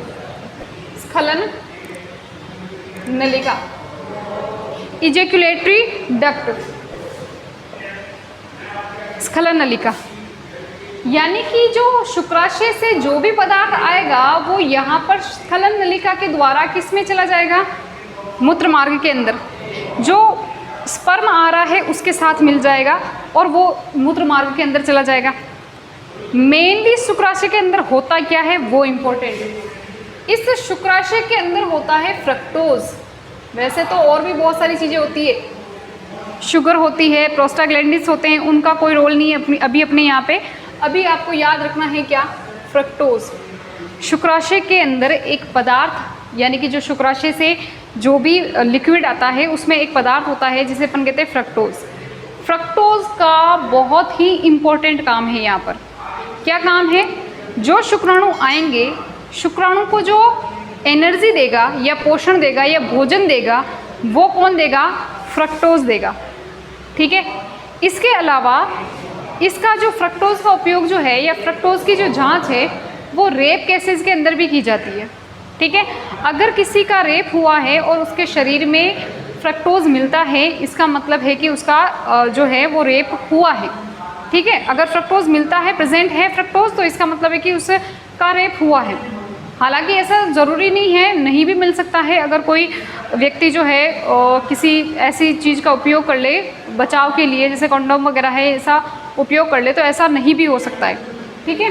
A: स्खलन नलिका, इजैक्युलेटरी डक्ट, स्खलन नलिका। यानी कि जो शुक्राशय से जो भी पदार्थ आएगा वो यहाँ पर स्खलन नलिका के द्वारा किस में चला जाएगा, मूत्र मार्ग के अंदर। जो स्पर्म आ रहा है उसके साथ मिल जाएगा और वो मूत्र मार्ग के अंदर चला जाएगा। मेनली शुक्राशय के अंदर होता क्या है वो इम्पोर्टेंट है। इस शुक्राशय के अंदर होता है फ्रक्टोज, वैसे तो और भी बहुत सारी चीज़ें होती है, शुगर होती है, प्रोस्टाग्लैंडिन्स होते हैं, उनका कोई रोल नहीं है अभी अपने यहाँ पे। अभी आपको याद रखना है क्या, फ्रक्टोज। शुक्राशय के अंदर एक पदार्थ, यानी कि जो शुक्राशय से जो भी लिक्विड आता है उसमें एक पदार्थ होता है जिसे अपन कहते हैं फ्रक्टोज। फ्रक्टोज का बहुत ही इम्पोर्टेंट काम है यहाँ पर। क्या काम है, जो शुक्राणु आएंगे, शुक्राणु को जो एनर्जी देगा या पोषण देगा या भोजन देगा वो कौन देगा, फ्रक्टोज देगा, ठीक है। इसके अलावा इसका जो फ्रक्टोज का उपयोग जो है या फ्रक्टोज की जो जांच है वो रेप केसेस के अंदर भी की जाती है, ठीक है। अगर किसी का रेप हुआ है और उसके शरीर में फ्रक्टोज मिलता है, इसका मतलब है कि उसका जो है वो रेप हुआ है, ठीक है। अगर फ्रक्टोज मिलता है, प्रेजेंट है फ्रक्टोज, तो इसका मतलब है कि उसका रेप हुआ है। हालांकि ऐसा ज़रूरी नहीं है, नहीं भी मिल सकता है। अगर कोई व्यक्ति जो है किसी ऐसी चीज़ का उपयोग कर ले बचाव के लिए, जैसे कंडोम वगैरह है, ऐसा उपयोग कर ले तो ऐसा नहीं भी हो सकता है, ठीक है।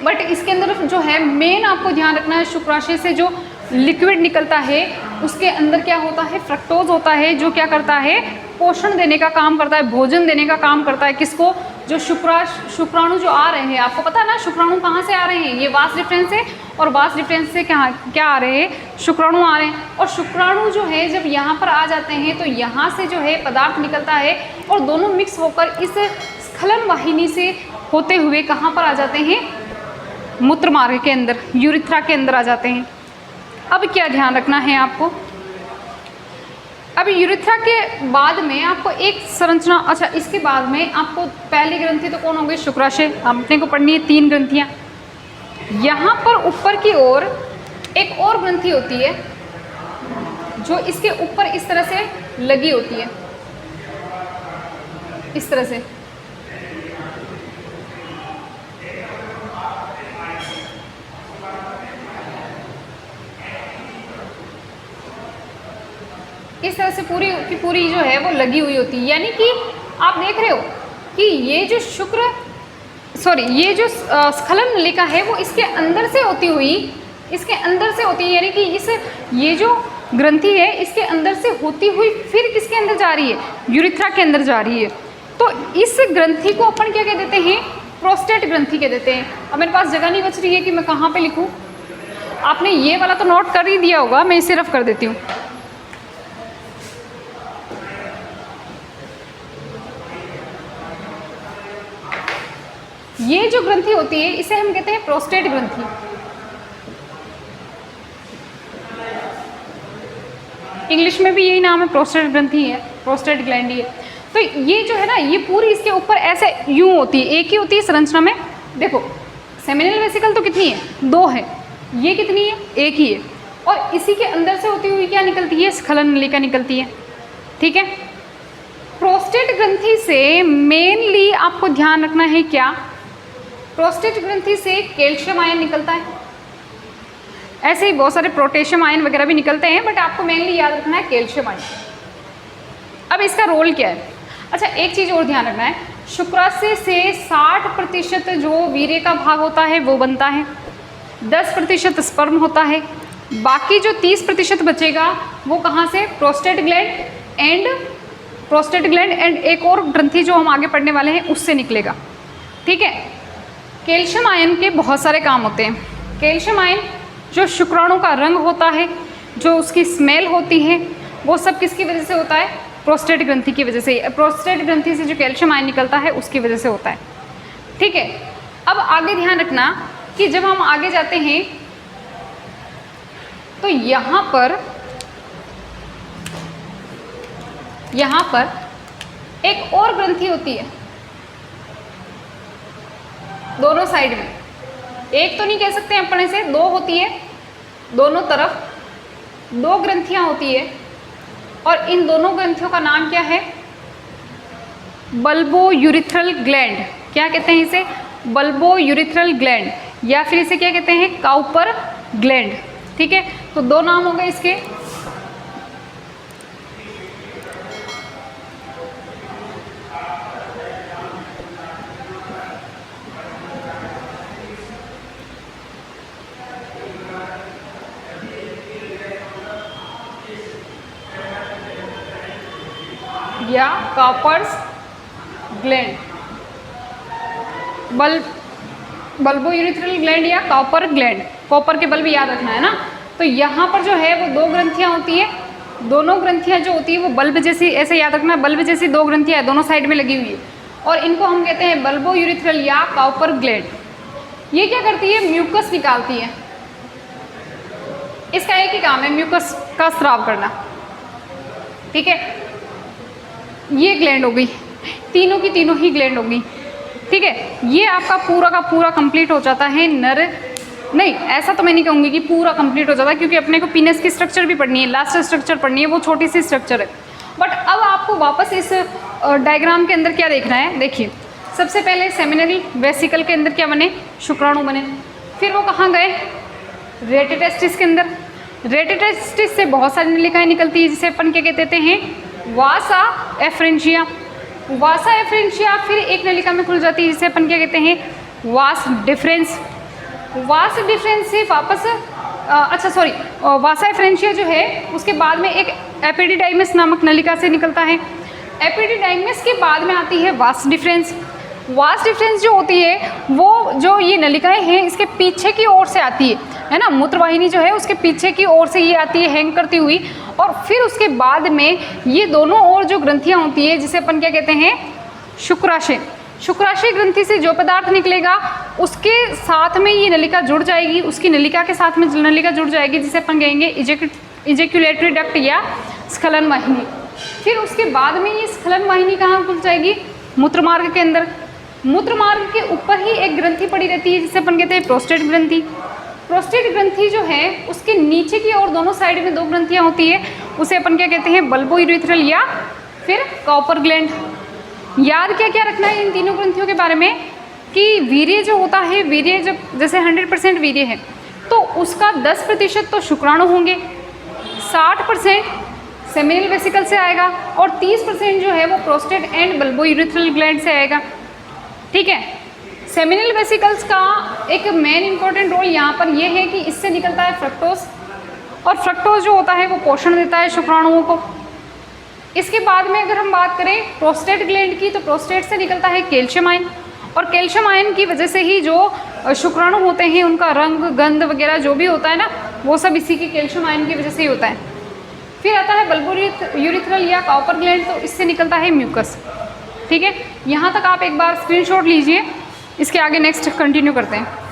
A: बट इसके अंदर जो है मेन आपको ध्यान रखना है, शुक्राशय से जो लिक्विड निकलता है उसके अंदर क्या होता है, फ्रक्टोज होता है, जो क्या करता है, पोषण देने का काम करता है, भोजन देने का काम करता है। किसको, जो शुक्राणु जो आ रहे हैं, आपको पता है ना शुक्राणु कहाँ से आ रहे हैं, ये वास डिफरेंस है और वास डिफरेंस से क्या आ रहे हैं, शुक्राणु आ रहे हैं। और शुक्राणु जो है जब यहाँ पर आ जाते हैं तो यहाँ से जो है पदार्थ निकलता है और दोनों मिक्स होकर इस स्खलन वाहिनी से होते हुए कहाँ पर आ जाते हैं, मूत्र मार्ग के अंदर, यूरिथ्रा के अंदर आ जाते हैं। अब क्या ध्यान रखना है आपको, अब यूरिथ्रा के बाद में आपको एक संरचना, अच्छा इसके बाद में आपको पहली ग्रंथि तो कौन होंगे, शुक्राशय, अपने को पढ़नी है 3 ग्रंथियाँ। यहाँ पर ऊपर की ओर एक और ग्रंथि होती है जो इसके ऊपर इस तरह से लगी होती है, इस तरह से, इस तरह से पूरी की पूरी जो है वो लगी हुई होती है। यानी कि आप देख रहे हो कि ये जो ये जो स्खलन नलिका है वो इसके अंदर से होती हुई, इसके अंदर से होती है, यानी कि ये जो ग्रंथि है इसके अंदर से होती हुई फिर किसके अंदर जा रही है, यूरिथ्रा के अंदर जा रही है। तो इस ग्रंथि को अपन क्या कह देते हैं, प्रोस्टेट ग्रंथि कह देते हैं। अब मेरे पास जगह नहीं बच रही है कि मैं कहाँ पे लिखूँ, आपने ये वाला तो नोट कर ही दिया होगा, मैं इसे रफ कर देती हूँ। ये जो ग्रंथि होती है इसे हम कहते हैं प्रोस्टेट ग्रंथि। इंग्लिश में भी यही नाम है, प्रोस्टेट ग्रंथि है, प्रोस्टेट ग्लैंड ही है। तो ये जो है ना, ये पूरी इसके ऊपर ऐसे यूं होती है, एक ही होती है संरचना में। देखो सेमिनल वेसिकल तो कितनी है, 2 है, ये कितनी है, एक ही है। और इसी के अंदर से होती हुई क्या निकलती है, स्खलन नलिका निकलती है। ठीक है, प्रोस्टेट ग्रंथि से मेनली आपको ध्यान रखना है क्या, प्रोस्टेट ग्रंथि से कैल्शियम आयन निकलता है, ऐसे ही बहुत सारे पोटेशियम आयन वगैरह भी निकलते हैं, बट आपको मेनली याद रखना है कैल्शियम आयन। अब इसका रोल क्या है, अच्छा एक चीज़ और ध्यान रखना है, शुक्राशय से 60% जो वीर्य का भाग होता है वो बनता है, 10% स्पर्म होता है, बाकी जो 30% बचेगा वो कहाँ से, प्रोस्टेट ग्लैंड एंड एक और ग्रंथि जो हम आगे पढ़ने वाले हैं उससे निकलेगा। ठीक है, कैल्शियम आयन के बहुत सारे काम होते हैं। कैल्शियम आयन जो शुक्राणु का रंग होता है, जो उसकी स्मेल होती है, वो सब किसकी वजह से होता है, प्रोस्टेट ग्रंथि की वजह से। प्रोस्टेट ग्रंथि से जो कैल्शियम आयन निकलता है उसकी वजह से होता है। ठीक है, अब आगे ध्यान रखना कि जब हम आगे जाते हैं तो यहाँ पर एक और ग्रंथि होती है दोनों साइड में, एक तो नहीं कह सकते अपने से, 2 होती है, दोनों तरफ 2 ग्रंथियां होती है, और इन दोनों ग्रंथियों का नाम क्या है, बल्बो यूरिथ्रल ग्लैंड। क्या कहते हैं इसे, बल्बो यूरिथ्रल ग्लैंड, या फिर इसे क्या कहते हैं, काउपर ग्लैंड। ठीक है, तो 2 नाम हो गए इसके। या Cowper's gland, bulbourethral gland या कॉपर ग्लैंड, कॉपर के बल्ब याद रखना है ना। तो यहाँ पर जो है वो 2 ग्रंथियाँ होती है, दोनों ग्रंथियाँ जो होती है वो बल्ब जैसी, ऐसे याद रखना, बल्ब जैसी 2 ग्रंथियाँ दोनों साइड में लगी हुई है, और इनको हम कहते हैं बल्बो यूरिथ्रल या कॉपर ग्लैंड। ये क्या करती है, म्यूकस निकालती है, इसका एक ही काम है, म्यूकस का स्राव करना। ठीक है, ये ग्लैंड हो गई, तीनों की तीनों ही ग्लैंड हो गई। ठीक है, ये आपका पूरा का पूरा कंप्लीट हो जाता है नर, नहीं ऐसा तो मैं नहीं कहूँगी कि पूरा कंप्लीट हो जाता है, क्योंकि अपने को पीनस की स्ट्रक्चर भी पढ़नी है, लास्ट स्ट्रक्चर पढ़नी है, वो छोटी सी स्ट्रक्चर है। बट अब आपको वापस इस डायग्राम के अंदर क्या देखना है, देखिए सबसे पहले सेमिनल वेसिकल के अंदर क्या बने, शुक्राणु बने, फिर वो कहाँ गए, रेटिटेस्टिस के अंदर। रेटिटेस्टिस से बहुत सारी नलिकाएँ निकलती है, जिसे अपन क्या कहते हैं, वासा एफ्रेंशिया। वासा एफ्रेंशिया फिर एक नलिका में खुल जाती है, जिसे अपन क्या कहते हैं, वास डिफरेंस। वास डिफरेंस से वापस वासा एफ्रेंशिया जो है उसके बाद में एक एपिडिडाइमिस नामक नलिका से निकलता है। एपिडिडाइमिस के बाद में आती है वास डिफरेंस। वास डिफरेंस जो होती है वो जो ये नलिकाएं हैं इसके पीछे की ओर से आती है ना, मूत्रवाहिनी जो है उसके पीछे की ओर से ये आती है हैंग करती हुई, और फिर उसके बाद में ये दोनों ओर जो ग्रंथियां होती है जिसे अपन क्या कहते हैं, शुक्राशय। शुक्राशय ग्रंथि से जो पदार्थ निकलेगा उसके साथ में ये नलिका जुड़ जाएगी, उसकी नलिका के साथ में नलिका जुड़ जाएगी, जिसे अपन कहेंगे इजेक्युलेटरी डक्ट या स्खलन वाहिनी। फिर उसके बाद में ये स्खलन वाहिनी कहाँ खुल जाएगी, मूत्रमार्ग के अंदर। मूत्रमार्ग के ऊपर ही एक ग्रंथि पड़ी रहती है जिसे अपन कहते हैं प्रोस्टेट ग्रंथि। प्रोस्टेट ग्रंथि जो है उसके नीचे की ओर दोनों साइड में 2 ग्रंथियाँ होती है, उसे अपन क्या कहते हैं, बल्बो यूरिथ्रल या फिर कॉपर ग्लैंड। याद क्या क्या रखना है इन तीनों ग्रंथियों के बारे में कि वीर्य जो होता है, वीर्य जब जैसे 100% वीर्य है तो उसका 10% तो शुक्राणु होंगे, 60% सेमिनल वेसिकल से आएगा, और 30% जो है वो prostate and bulbo urethral gland से आएगा। ठीक है, सेमिनल वेसिकल्स का एक मेन इंपॉर्टेंट रोल यहाँ पर यह है कि इससे निकलता है फ्रक्टोज, और फ्रक्टोज जो होता है वो पोषण देता है शुक्राणुओं को। इसके बाद में अगर हम बात करें प्रोस्टेट ग्लैंड की, तो प्रोस्टेट से निकलता है कैल्शियम आयन, और कैल्शियम आयन की वजह से ही जो शुक्राणु होते हैं उनका रंग, गंध वगैरह जो भी होता है ना, वो सब इसी की कैल्शियम आयन की वजह से ही होता है। फिर आता है बल्बो यूरिथ्रल या कॉपर ग्लैंड, तो इससे निकलता है म्यूकस। ठीक है, यहाँ तक आप एक बार स्क्रीनशॉट लीजिए इसके आगे नेक्स्ट कंटिन्यू करते हैं।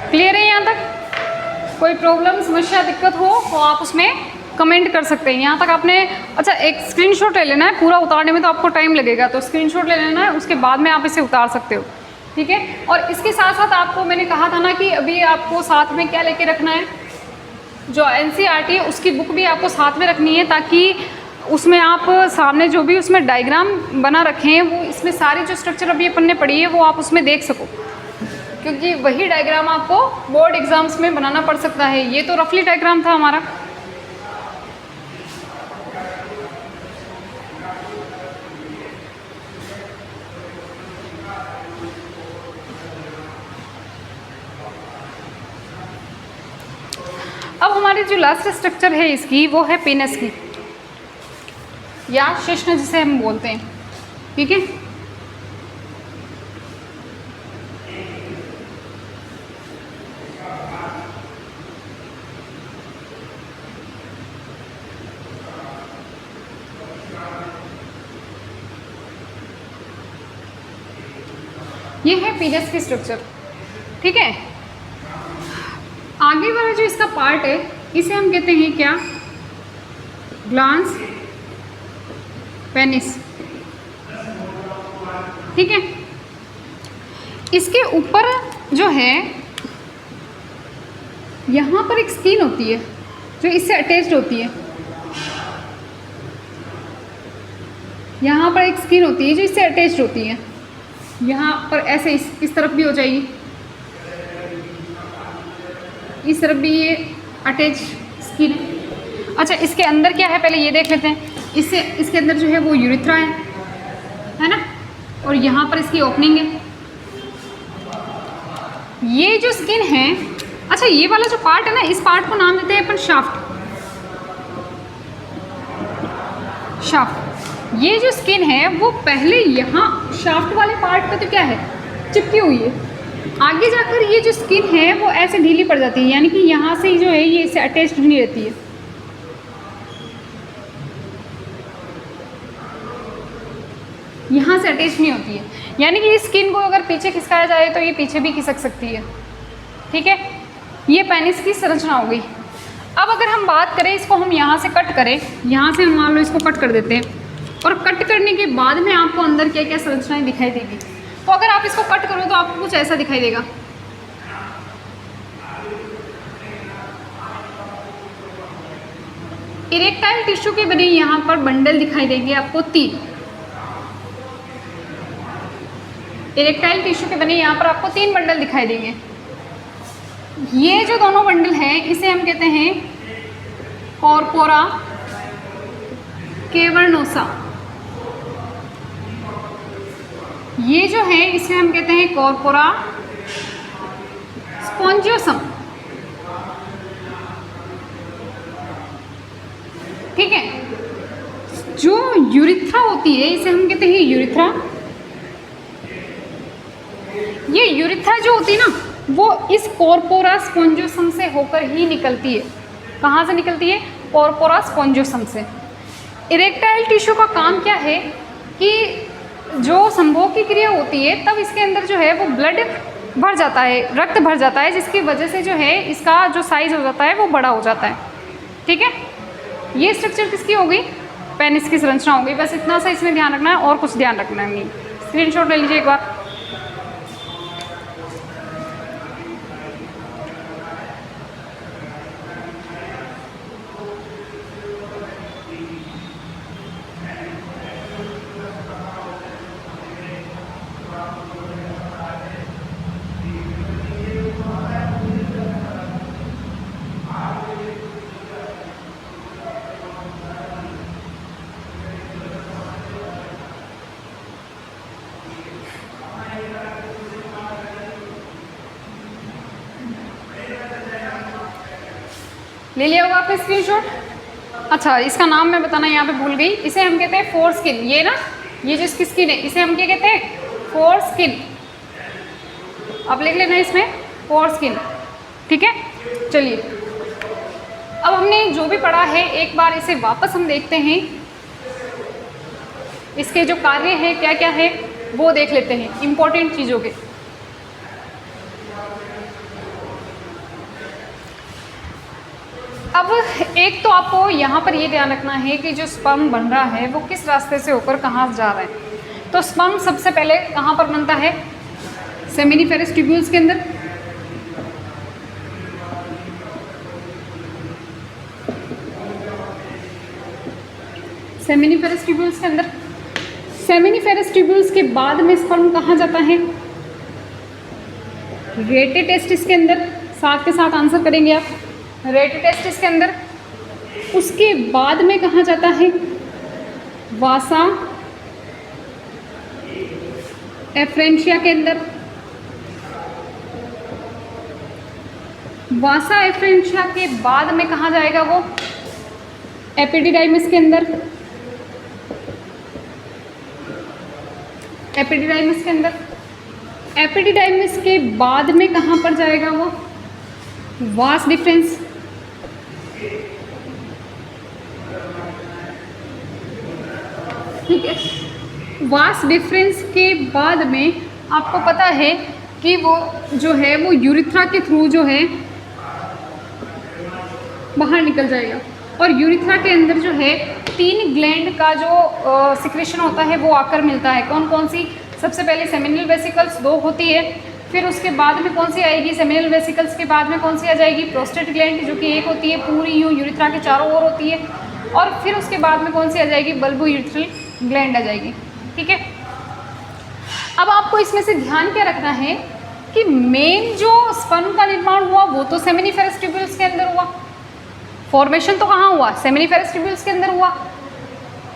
A: क्लियर है यहाँ तक? कोई प्रॉब्लम, समस्या, दिक्कत हो तो आप उसमें कमेंट कर सकते हैं। यहाँ तक आपने, अच्छा एक स्क्रीनशॉट ले लेना है, पूरा उतारने में तो आपको टाइम लगेगा, तो स्क्रीनशॉट ले लेना है, उसके बाद में आप इसे उतार सकते हो, ठीक है। और इसके साथ साथ आपको मैंने कहा था ना कि अभी आपको साथ में क्या लेके रखना है, जो NCERT है उसकी बुक भी आपको साथ में रखनी है, ताकि उसमें आप सामने जो भी उसमें डायग्राम बना रखे हैं वो इसमें सारी जो स्ट्रक्चर अभी अपन ने पढ़ी है वो आप उसमें देख सको, क्योंकि वही डायग्राम आपको बोर्ड एग्जाम्स में बनाना पड़ सकता है। ये तो रफली डायग्राम था हमारा। अब हमारी जो लास्ट स्ट्रक्चर है इसकी वो है पेनस की, या शिश्न जिसे हम बोलते हैं, ठीक है। ये है पेनस की स्ट्रक्चर, ठीक है। आगे वाला जो इसका पार्ट है इसे हम कहते हैं क्या, ग्लांस पेनिस, ठीक है। इसके ऊपर जो है यहाँ पर एक स्किन होती है जो इससे अटैच्ड होती है, यहाँ पर एक स्किन होती है जो इससे अटैच्ड होती है, यहाँ पर ऐसे इस तरफ भी हो जाएगी, इस तरफ भी ये अटैच स्किन है। अच्छा इसके अंदर क्या है पहले ये देख लेते हैं। इसके अंदर जो है वो यूरिथ्रा है ना, और यहाँ पर इसकी ओपनिंग है। ये जो स्किन है, अच्छा ये वाला जो पार्ट है ना, इस पार्ट को नाम देते हैं अपन शाफ्ट। ये जो स्किन है वो पहले यहाँ शाफ्ट वाले पार्ट पे तो क्या है, चिपकी हुई है। आगे जाकर ये जो स्किन है वो ऐसे ढीली पड़ जाती है, यानी कि यहाँ से जो है ये इससे अटैच्ड नहीं रहती है। यहाँ से अटैच नहीं होती है, यानी कि इस स्किन को अगर पीछे खिसकाया जाए तो ये पीछे भी खिसक सकती है, ठीक है। ये पेनिस की संरचना हो गई। अब अगर हम बात करें, इसको हम यहाँ से कट करें, यहाँ से हम मान लो इसको कट कर देते हैं, और कट करने के बाद में आपको अंदर क्या क्या संरचनाएं दिखाई देगी। तो अगर आप इसको कट करो तो आपको कुछ ऐसा दिखाई देगा। इरेक्टाइल टिश्यू के बने यहाँ पर बंडल दिखाई देंगे आपको 3। इरेक्टाइल टिश्यू के बने यहाँ पर आपको 3 बंडल दिखाई देंगे। ये जो दोनों बंडल हैं इसे हम कहते हैं कॉर्पोरा कैवर्नोसा। ये जो है इसे हम कहते हैं कॉर्पोरा स्पॉन्जियोसम, ठीक है। जो यूरिथ्रा होती है इसे हम कहते हैं यूरिथ्रा। ये यूरिथ्रा जो होती है ना वो इस कॉर्पोरा स्पॉन्जियोसम से होकर ही निकलती है। कहाँ से निकलती है? कॉर्पोरा स्पॉन्जियोसम से। इरेक्टाइल टिश्यू का काम क्या है कि जो संभोग की क्रिया होती है तब इसके अंदर जो है वो ब्लड भर जाता है, रक्त भर जाता है, जिसकी वजह से जो है इसका जो साइज हो जाता है वो बड़ा हो जाता है, ठीक है। ये स्ट्रक्चर किसकी हो गई? पेनिस की संरचना हो गई। बस इतना सा इसमें ध्यान रखना है और कुछ ध्यान रखना नहीं। स्क्रीनशॉट ले लीजिए एक बार। ले लिया होगा आपने स्क्रीनशॉट। अच्छा, इसका नाम मैं बताना यहाँ पे भूल गई, इसे हम कहते हैं फोर स्किन। ये ना, ये जो इसकी स्किन है इसे हम क्या कहते हैं, फोर स्किन। अब लिख लेना इसमें फोर स्किन, ठीक है। चलिए, अब हमने जो भी पढ़ा है एक बार इसे वापस हम देखते हैं, इसके जो कार्य हैं क्या क्या है वो देख लेते हैं इंपॉर्टेंट चीज़ों के। अब एक तो आपको यहाँ पर ये ध्यान रखना है कि जो स्पर्म बन रहा है वो किस रास्ते से होकर कहाँ जा रहा है। तो स्पर्म सबसे पहले कहाँ पर बनता है, सेमिनिफेरस ट्यूब्यूल्स के अंदर। सेमिनिफेरस ट्यूब्यूल्स के अंदर। सेमिनिफेरस ट्यूब्यूल्स के बाद में स्पर्म कहाँ जाता है, रेटिटेस्टिस के अंदर। साथ के साथ आंसर करेंगे आप, रेटिटेस्टिस के अंदर। उसके बाद में कहाँ जाता है, वासा एफ्रेंशिया के अंदर। वासा एफ्रेंशिया के बाद में कहाँ जाएगा वो, एपिडिडाइमिस के अंदर। एपिडिडाइमिस के अंदर। एपिडिडाइमिस के बाद में कहाँ पर जाएगा वो, वास डिफरेंस। ठीक है, वास डिफरेंस के बाद में आपको पता है कि वो जो है वो यूरिथ्रा के थ्रू जो है बाहर निकल जाएगा। और यूरिथ्रा के अंदर जो है 3 ग्लैंड का जो सिक्रेशन होता है वो आकर मिलता है। कौन कौन सी, सबसे पहले सेमिनल वेसिकल्स 2 होती है, फिर उसके बाद में कौन सी आएगी, सेमिनल वेसिकल्स के बाद में कौन सी आ जाएगी, प्रोस्टेट ग्लैंड जो कि 1 होती है, पूरी यूँ यूरिथ्रा के चारों ओर होती है। और फिर उसके बाद में कौन सी आ जाएगी, बल्बो यूरिथ्रल ग्लैंड आ जाएगी। ठीक है, अब आपको इसमें से ध्यान क्या रखना है कि मेन जो स्पर्म का निर्माण हुआ वो तो सेमिनिफेरस ट्यूब्यूल्स के अंदर हुआ। फॉर्मेशन तो कहाँ हुआ, सेमिनिफेरस ट्यूब्यूल्स के अंदर हुआ।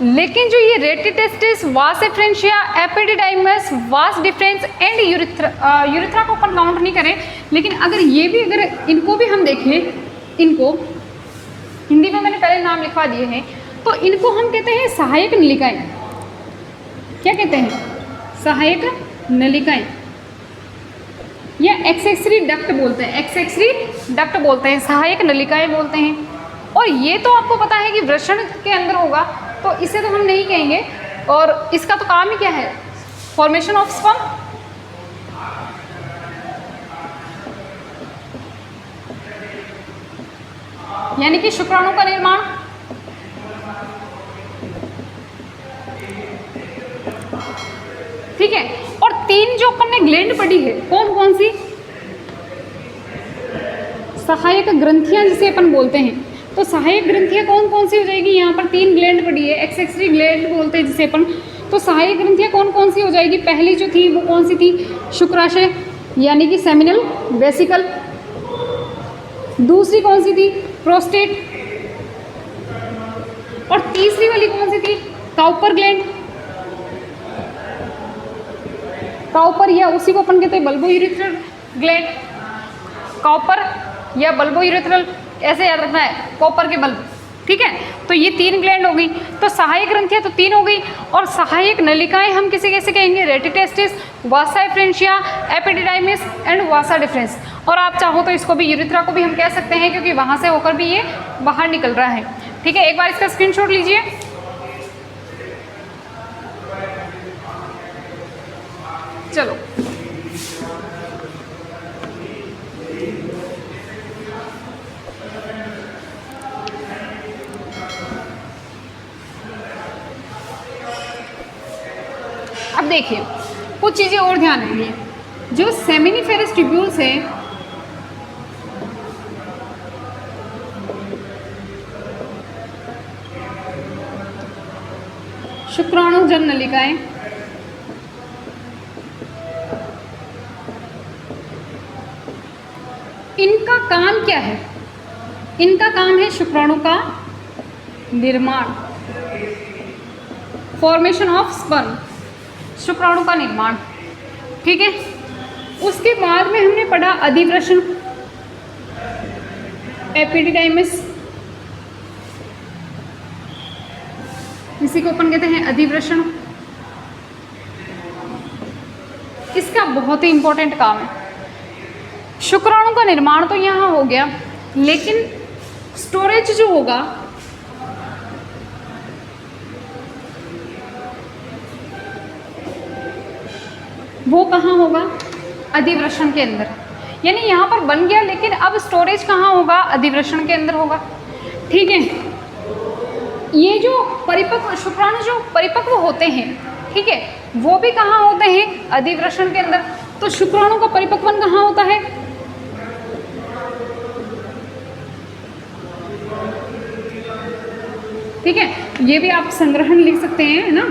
A: लेकिन जो ये रेटिटेस्टिस, वास efferentia, epididymis, vas deferens and urethra को अपन काउंट नहीं करें, लेकिन अगर ये भी, अगर इनको भी हम देखें, इनको हिंदी में मैंने पहले नाम लिखवा दिए हैं, तो इनको हम कहते हैं सहायक नलिकाएं। क्या कहते हैं, सहायक नलिकाएं, या एक्सेसरी डक्ट बोलते हैं, एक्सेसरी डक्ट बोलते हैं, सहायक नलिकाएं बोलते हैं। और ये तो आपको पता है कि वृषण के अंदर होगा, तो इसे तो हम नहीं कहेंगे। और इसका तो काम ही क्या है, फॉर्मेशन ऑफ स्पर्म। यानी कि शुक्राणु का निर्माण। ठीक है, और 3 जो अपन ने ग्लैंड पढ़ी है, कौन कौन सी, सहायक ग्रंथियां जिसे अपन बोलते हैं। तो सहायक ग्रंथियां कौन कौन सी हो जाएगी, यहाँ पर 3 ग्लैंड पड़ी है, एक्सेसरी ग्लैंड बोलते हैं जिसे अपन। तो सहायक ग्रंथियां कौन कौन सी हो जाएगी, पहली जो थी वो कौन सी थी, शुक्राशय यानी कि सेमिनल वेसिकल। दूसरी कौन सी थी, प्रोस्टेट। और तीसरी वाली कौन सी थी, काउपर ग्लैंड। काउपर या उसी को अपन कहते हैं बल्बो यूरिथ्रल ग्लैंड। काउपर या बल्बो यूरिथ्रल, ऐसे याद रखना है, कॉपर के बल्ब। ठीक है, तो ये 3 ग्लैंड हो गई। तो सहायक ग्रंथियां तो 3 हो गई, और सहायक नलिकाएं हम किसे कैसे कहेंगे, rete testis, Vasa efferentia, epididymis and Vasa difference. और आप चाहो तो इसको भी, यूरिथ्रा को भी हम कह सकते हैं, क्योंकि वहां से होकर भी ये बाहर निकल रहा है। ठीक है, एक बार इसका स्क्रीनशॉट लीजिए। चलो, अब देखिए कुछ चीज़ें और ध्यान रखिए। जो सेमिनिफेरस ट्यूब्यूल्स हैं, शुक्राणुजन नलिकाएं, इनका काम क्या है, इनका काम है शुक्राणु का निर्माण, फॉर्मेशन ऑफ स्पर्म, शुक्राणु का निर्माण। ठीक है, उसके बाद में हमने पढ़ा अधिवृषण। एपिडिडाइमिस, इसी को अपन कहते हैं अधिवृषण। इसका बहुत ही इंपॉर्टेंट काम है। शुक्राणु का निर्माण तो यहाँ हो गया, लेकिन स्टोरेज जो होगा वो कहाँ होगा? अधिवृषण के अंदर। यानी यहाँ पर बन गया, लेकिन अब स्टोरेज कहाँ होगा? अधिवृषण के अंदर होगा। ठीक है, ये जो परिपक्व शुक्राणु जो परिपक्व होते हैं, ठीक है, वो भी कहाँ होते हैं? अधिवृषण के अंदर। तो शुक्राणु का परिपक्वन कहाँ होता है? ठीक है, ये भी आप संग्रहण लिख सकते हैं, है ना।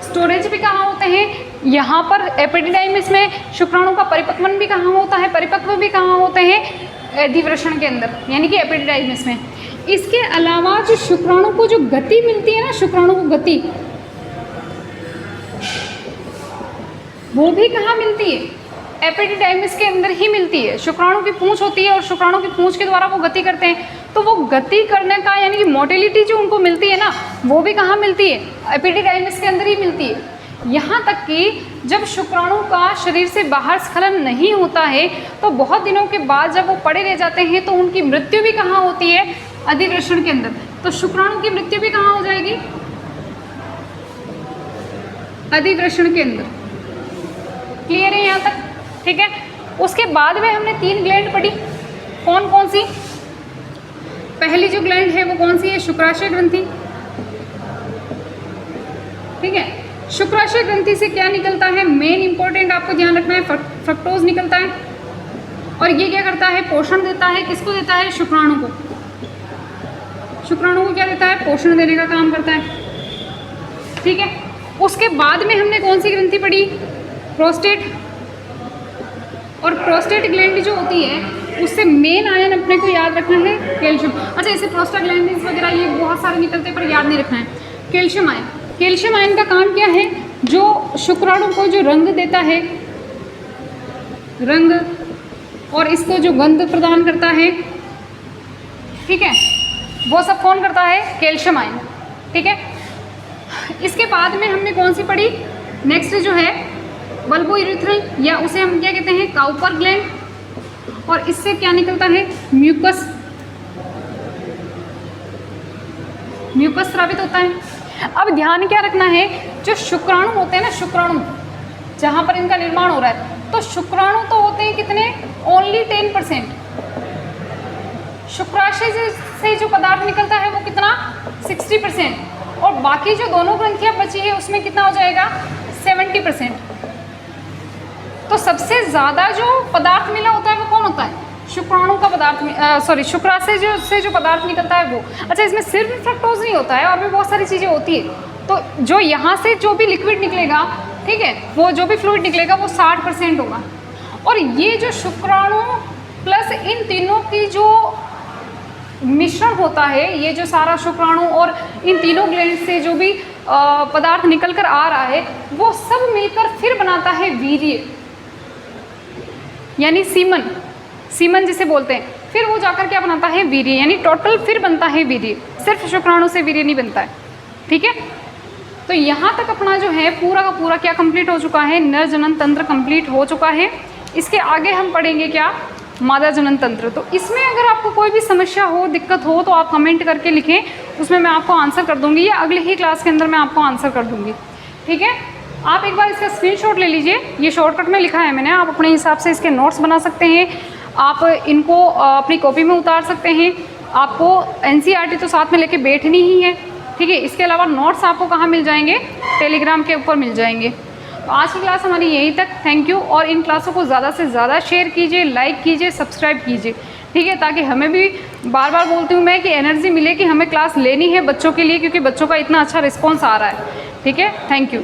A: स्टोरेज भी कहाँ होते हैं? यहाँ पर एपिडिडाइमिस में शुक्राणु का परिपक्वन भी कहाँ होता है? परिपक्व भी कहाँ होते हैं? अधिवृषण के अंदर, यानी कि एपिडिडाइमिस में। इसके अलावा जो शुक्राणु को जो गति मिलती है ना, शुक्राणु को गति, वो भी कहाँ मिलती है? एपिडिडाइमिस के अंदर ही मिलती है। शुक्राणु की पूंछ होती है और शुक्राणु की पूंछ के द्वारा वो गति करते हैं, तो वो गति करने का यानी कि मोटिलिटी जो उनको मिलती है ना, वो भी कहाँ मिलती है? एपिडिडाइमिस के अंदर ही मिलती है। यहाँ तक कि जब शुक्राणु का शरीर से बाहर स्खलन नहीं होता है, तो बहुत दिनों के बाद जब वो पड़े रह जाते हैं, तो उनकी मृत्यु भी कहाँ होती है? अधिवृषण के अंदर। तो शुक्राणु की मृत्यु भी कहाँ हो जाएगी? अधिवृषण के अंदर। क्लियर है यहाँ तक? ठीक है। उसके बाद में हमने 3 ग्लैंड पढ़ी। कौन कौन सी? पहली जो ग्लैंड है वो कौन सी है? शुक्राशय ग्रंथि। ठीक है, शुक्राशय ग्रंथि से क्या निकलता है? मेन इंपॉर्टेंट आपको ध्यान रखना है, फ्रक्टोज निकलता है। और ये क्या करता है? पोषण देता है। किसको देता है? शुक्राणु को। शुक्राणु को क्या देता है? पोषण देने का काम करता है। ठीक है, उसके बाद में हमने कौन सी ग्रंथि पढ़ी? प्रोस्टेट। और प्रोस्टेट ग्लैंड जो होती है, उससे मेन आयन अपने को याद रखना है कैल्शियम। अच्छा, इसे प्रोस्टाग्लैंडिन्स वगैरह ये बहुत सारे निकलते हैं, पर याद नहीं रखना है। कैल्शियम आयन, कैल्शियम आयन का काम क्या है? जो शुक्राणु को जो रंग देता है, रंग, और इसको जो गंध प्रदान करता है, ठीक है, वो सब कौन करता है? Calcium ion. ठीक है, इसके बाद में हमने कौन सी पढ़ी? नेक्स्ट जो है बल्बो यूरेथ्रल, या उसे हम क्या कहते हैं? Cowper gland. और इससे क्या निकलता है? म्यूकस। म्यूकस स्रावित होता है। अब ध्यान क्या रखना है? जो शुक्राणु होते हैं ना, शुक्राणु जहाँ पर इनका निर्माण हो रहा है, तो शुक्राणु तो होते हैं कितने? ओनली 10%। शुक्राशय से जो पदार्थ निकलता है वो कितना? 60%। और बाकी जो दोनों ग्रंथियाँ बची है उसमें कितना हो जाएगा? 70%। तो सबसे ज़्यादा जो पदार्थ मिला होता है वो कौन होता है? शुक्राणु का पदार्थ, सॉरी, शुक्राशय से जो पदार्थ निकलता है वो। अच्छा, इसमें सिर्फ फ्रक्टोज नहीं होता है, और भी बहुत सारी चीज़ें होती है। तो जो यहाँ से जो भी लिक्विड निकलेगा, ठीक है, वो जो भी फ्लूइड निकलेगा वो 60% होगा। और ये जो शुक्राणु प्लस इन तीनों की जो मिश्रण होता है, ये जो सारा शुक्राणु और इन तीनों ग्लैंड से जो भी पदार्थ निकल कर आ रहा है, वो सब मिलकर फिर बनाता है वीर्य, यानी सीमन। सीमन जिसे बोलते हैं, फिर वो जाकर क्या बनाता है? वीर्य। यानी टोटल फिर बनता है वीर्य, सिर्फ शुक्राणु से वीर्य नहीं बनता है। ठीक है, तो यहाँ तक अपना जो है पूरा का पूरा क्या कंप्लीट हो चुका है? नर जनन तंत्र कंप्लीट हो चुका है। इसके आगे हम पढ़ेंगे क्या? मादा जनन तंत्र। तो इसमें अगर आपको कोई भी समस्या हो, दिक्कत हो, तो आप कमेंट करके लिखें, उसमें मैं आपको आंसर कर दूंगी, या अगले ही क्लास के अंदर मैं आपको आंसर कर दूंगी। ठीक है, आप एक बार इसका स्क्रीनशॉट ले लीजिए। ये शॉर्टकट में लिखा है मैंने, आप अपने हिसाब से इसके नोट्स बना सकते हैं। आप इनको अपनी कॉपी में उतार सकते हैं। आपको एनसीईआरटी तो साथ में लेके बैठनी ही है। ठीक है, इसके अलावा नोट्स आपको कहाँ मिल जाएंगे? टेलीग्राम के ऊपर मिल जाएंगे। तो आज की क्लास हमारी यहीं तक। Thank you. और इन क्लासों को ज़्यादा से ज़्यादा शेयर कीजिए, लाइक कीजिए, सब्सक्राइब कीजिए। ठीक है, ताकि हमें भी, बार बार बोलती हूँ मैं, कि एनर्जी मिले कि हमें क्लास लेनी है बच्चों के लिए, क्योंकि बच्चों का इतना अच्छा रिस्पॉन्स आ रहा है। ठीक है, थैंक यू।